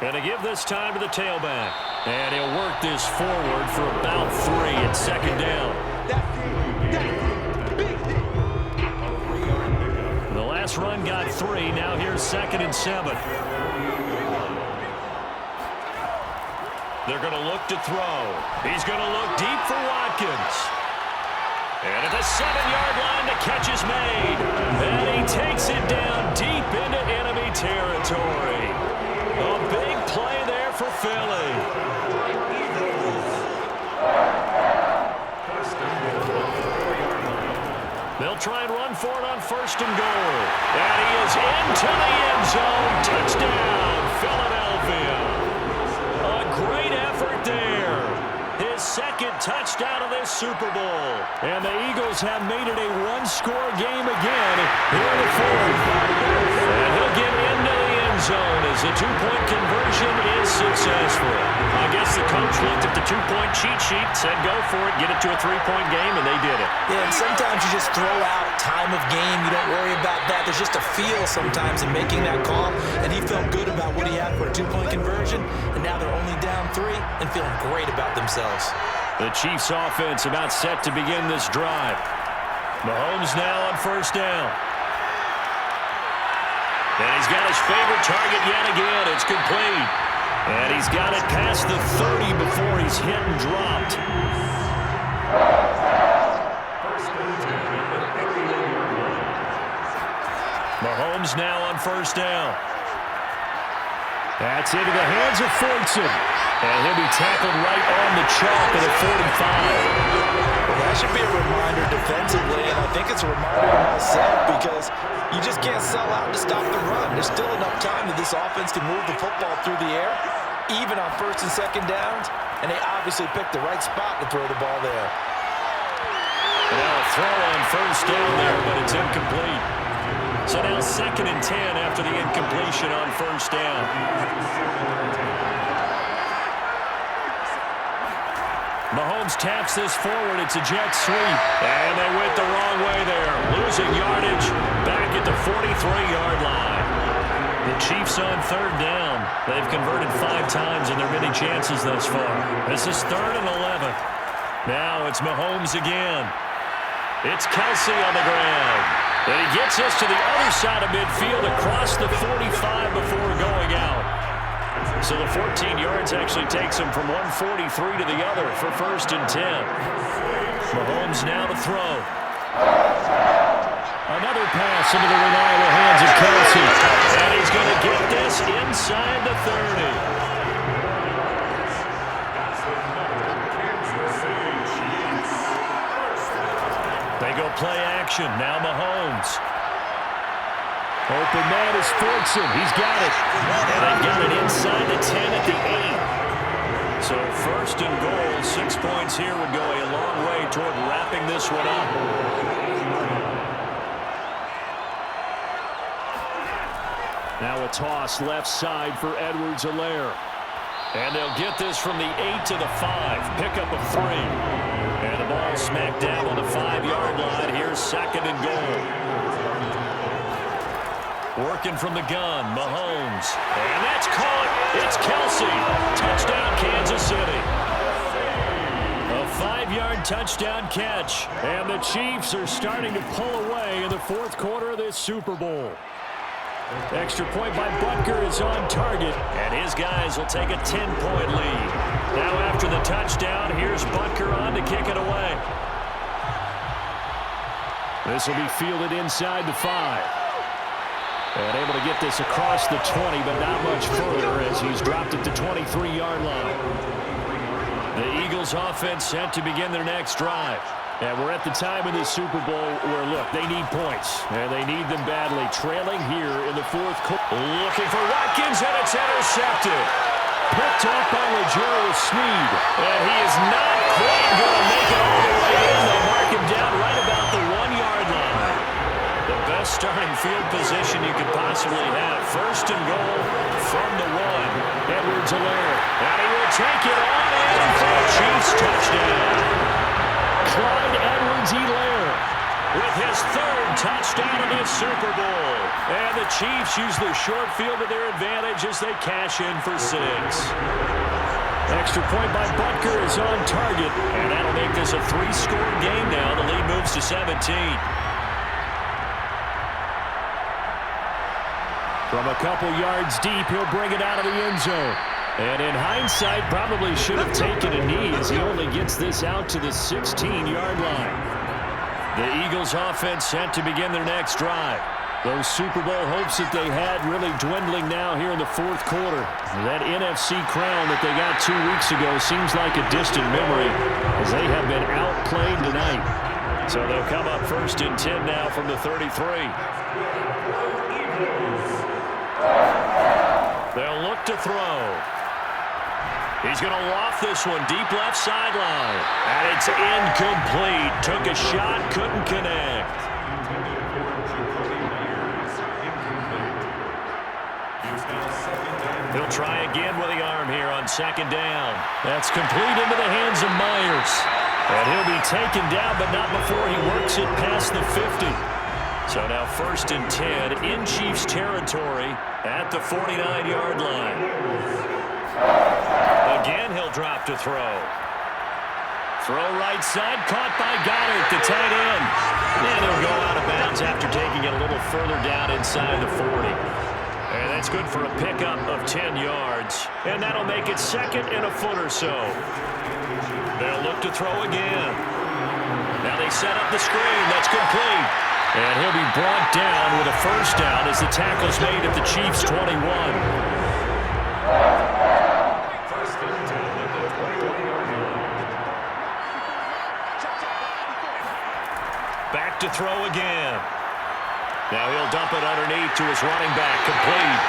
And to give this time to the tailback. And he'll work this forward for about 3 at 2nd down. The last run got 3. Now here's 2nd and 7. They're going to look to throw. He's going to look deep for Watkins. And at the 7-yard line, the catch is made. And he takes it down deep into enemy territory. A big play there for Philly. They'll try and run for it on 1st and goal. And he is into the end zone. Touchdown, Philadelphia. A great effort there. His 2nd touchdown of this Super Bowl. And the Eagles have made it a 1-score game again here in the 4th. And he'll get into the end zone as the 2-point conversion is successful. I guess the coach looked at the 2-point cheat sheet, said go for it, get it to a 3-point game, and they did it. Yeah, and sometimes you just throw out time of game. You don't worry about that. There's just a feel sometimes in making that call, and he felt good about what he had for a 2-point conversion, and now they're only down 3 and feeling great about themselves. The Chiefs offense about set to begin this drive. Mahomes now on 1st down. And he's got his favorite target yet again. It's complete. And he's got it past the 30 before he's hit and dropped. first down. That's into the hands of Fortson. And he'll be tackled right on the chalk at the 45. Well, that should be a reminder defensively, and I think it's a reminder to myself because you just can't sell out to stop the run. There's still enough time that this offense can move the football through the air, even on first and second downs, and they obviously picked the right spot to throw the ball there. Now a throw on first down there, but it's incomplete. So now 2nd and 10 after the incompletion on first down. Mahomes taps this forward. It's a jet sweep. And they went the wrong way there. Losing yardage back at the 43-yard line. The Chiefs on 3rd down. They've converted 5 times in their many chances thus far. This is 3rd and 11. Now it's Mahomes again. It's Kelsey on the ground. And he gets us to the other side of midfield across the 45 before going out. So the 14 yards actually takes him from 143 to the other for 1st and 10. Mahomes now to throw. Another pass into the reliable hands of Kelsey. And he's going to get this inside the 30. They go play action. Now Mahomes. Open man is Fortson. He's got it. And they've got it inside the 10 at the 8. So 1st and goal. 6 points here would go a long way toward wrapping this one up. Now a toss left side for Edwards-Helaire. And they'll get this from the 8 to the 5. Pick up a 3. And the ball smacked down on the 5-yard line. Here's 2nd and goal. Working from the gun, Mahomes. And that's caught. It's Kelsey. Touchdown, Kansas City. A 5-yard touchdown catch. And the Chiefs are starting to pull away in the 4th quarter of this Super Bowl. Extra point by Butker is on target. And his guys will take a 10-point lead. Now after the touchdown, here's Butker on to kick it away. This will be fielded inside the 5. And able to get this across the 20, but not much further as he's dropped it to 23-yard line. The Eagles offense set to begin their next drive. And we're at the time in the Super Bowl where, look, they need points. And they need them badly. Trailing here in the 4th quarter. Looking for Watkins, and it's intercepted. Picked off by L'Jarius Sneed. And he is not quite going to make it all the way in. They mark him down right about the 1-yard line. The best starting field position you could possibly have. 1st and goal from the 1. Edwards-Helaire. And he will take it on in for a Chiefs touchdown. Clyde Edwards-Helaire with his 3rd touchdown of this Super Bowl. And the Chiefs use the short field to their advantage as they cash in for 6. Extra point by Butker is on target. And that'll make this a 3-score game now. The lead moves to 17. From a couple yards deep, he'll bring it out of the end zone. And in hindsight, probably should have taken a knee as he only gets this out to the 16-yard line. The Eagles offense set to begin their next drive. Those Super Bowl hopes that they had really dwindling now here in the 4th quarter. That NFC crown that they got 2 weeks ago seems like a distant memory as they have been outplayed tonight. So they'll come up 1st and 10 now from the 33. They'll look to throw. He's going to loft this one deep left sideline. And it's incomplete. Took a shot, couldn't connect. He'll try again with the arm here on 2nd down. That's complete into the hands of Myers. And he'll be taken down, but not before he works it past the 50. So now 1st and 10 in Chiefs territory at the 49-yard line. Again, he'll drop to throw. Throw right side, caught by Goddard, the tight end. And he'll go out of bounds after taking it a little further down inside the 40. And that's good for a pickup of 10 yards. And that'll make it 2nd and a foot or so. They'll look to throw again. Now they set up the screen. That's complete. And he'll be brought down with a first down as the tackle's made at the Chiefs' 21. Back to throw again. Now he'll dump it underneath to his running back, complete.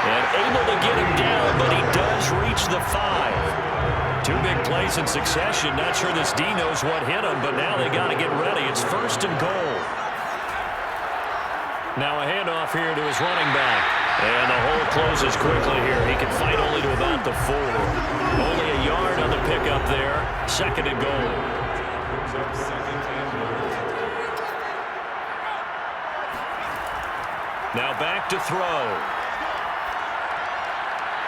And able to get him down, but he does reach the 5. 2 big plays in succession. Not sure this D knows what hit him, but now they got to get ready. It's 1st and goal. Now a handoff here to his running back. And the hole closes quickly here. He can fight only to about the 4. Only a yard on the pickup there. 2nd and goal. Now back to throw.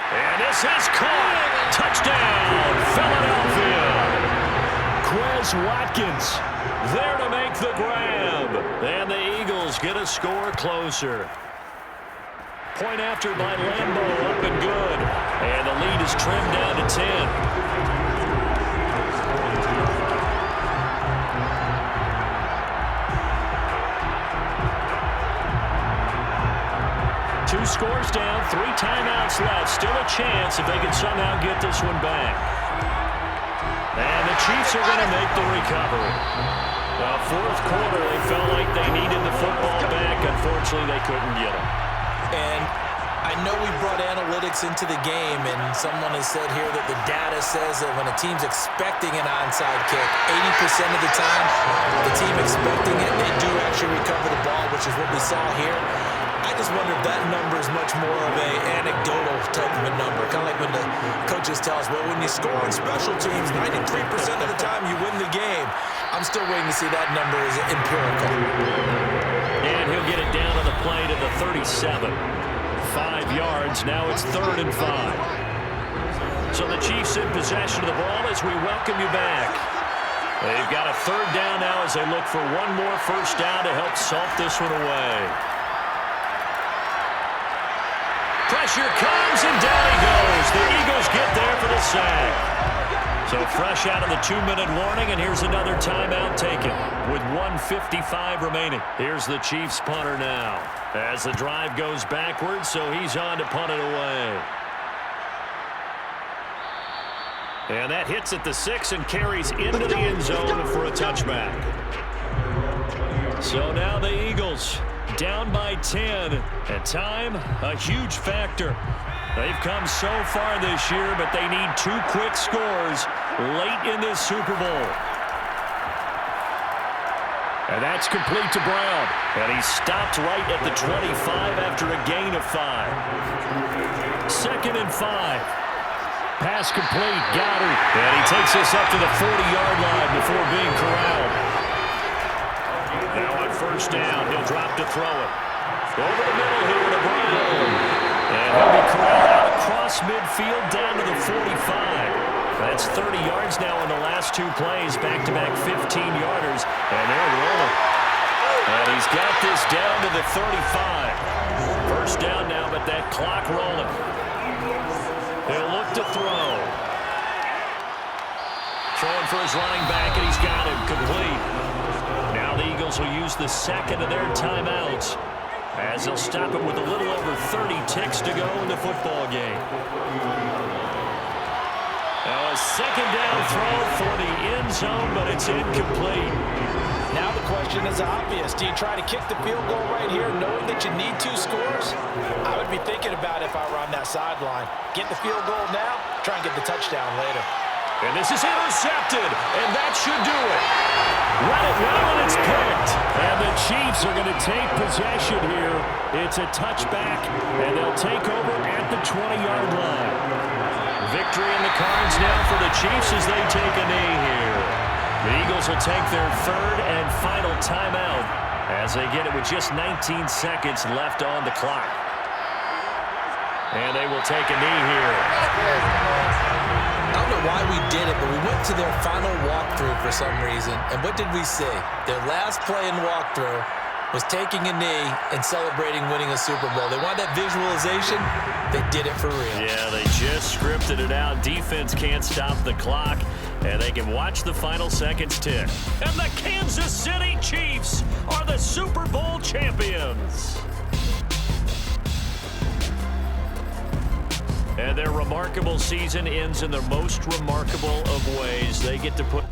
And this is caught. Touchdown, Philadelphia. Quez Watkins there to make the grab. And the Eagles get a score closer. Point after by Lambo, up and good. And the lead is trimmed down to 10. 2 scores down, 3 timeouts left. Still a chance if they can somehow get this one back. And the Chiefs are going to make the recovery. The 4th quarter, they felt like they needed the football back. Unfortunately, they couldn't get it. And I know we brought analytics into the game, and someone has said here that the data says that when a team's expecting an onside kick, 80% of the time, the team expecting it, they do actually recover the ball, which is what we saw here. I just wonder if that number is much more of a anecdotal type of a number. Kind of like when the coaches tell us, well, when you score on special teams, 93% of the time you win the game. I'm still waiting to see that number is empirical. And he'll get it down on the play to the 37. 5 yards. Now it's 3rd and 5. So the Chiefs in possession of the ball as we welcome you back. They've got a 3rd down now as they look for one more first down to help salt this one away. Pressure comes, and down he goes. The Eagles get there for the sack. So fresh out of the 2-minute warning, and here's another timeout taken with 1:55 remaining. Here's the Chiefs punter now as the drive goes backwards, so he's on to punt it away. And that hits at the 6 and carries into the end zone for a touchback. So now the Eagles down by 10, and time, a huge factor. They've come so far this year, but they need 2 quick scores late in this Super Bowl. And that's complete to Brown, and he stopped right at the 25 after a gain of 5. 2nd and 5. Pass complete, Goddard, and he takes this up to the 40-yard line before being corralled. Now on first down, he'll drop to throw it. Over the middle here to Brown. And he'll be corralled out across midfield down to the 45. That's 30 yards now in the last 2 plays, back-to-back 15-yarders. And they're rolling. And he's got this down to the 35. First down now, but that clock rolling. He'll look to throw. Throwing for his running back, and he's got him complete. Now the Eagles will use the second of their timeouts as they'll stop it with a little over 30 ticks to go in the football game. Now a second down throw for the end zone, but it's incomplete. Now the question is obvious. Do you try to kick the field goal right here knowing that you need 2 scores? I would be thinking about it if I were on that sideline. Get the field goal now, try and get the touchdown later. And this is intercepted, and that should do it. Run it well, and it's picked. And the Chiefs are going to take possession here. It's a touchback, and they'll take over at the 20-yard line. Victory in the cards now for the Chiefs as they take a knee here. The Eagles will take their 3rd and final timeout as they get it with just 19 seconds left on the clock. And they will take a knee here. I don't know why we did it, but we went to their final walkthrough for some reason. And what did we see? Their last play in walkthrough, was taking a knee and celebrating winning a Super Bowl. They want that visualization. They did it for real. Yeah, they just scripted it out. Defense can't stop the clock, and they can watch the final seconds tick. And the Kansas City Chiefs are the Super Bowl champions. And their remarkable season ends in the most remarkable of ways. They get to put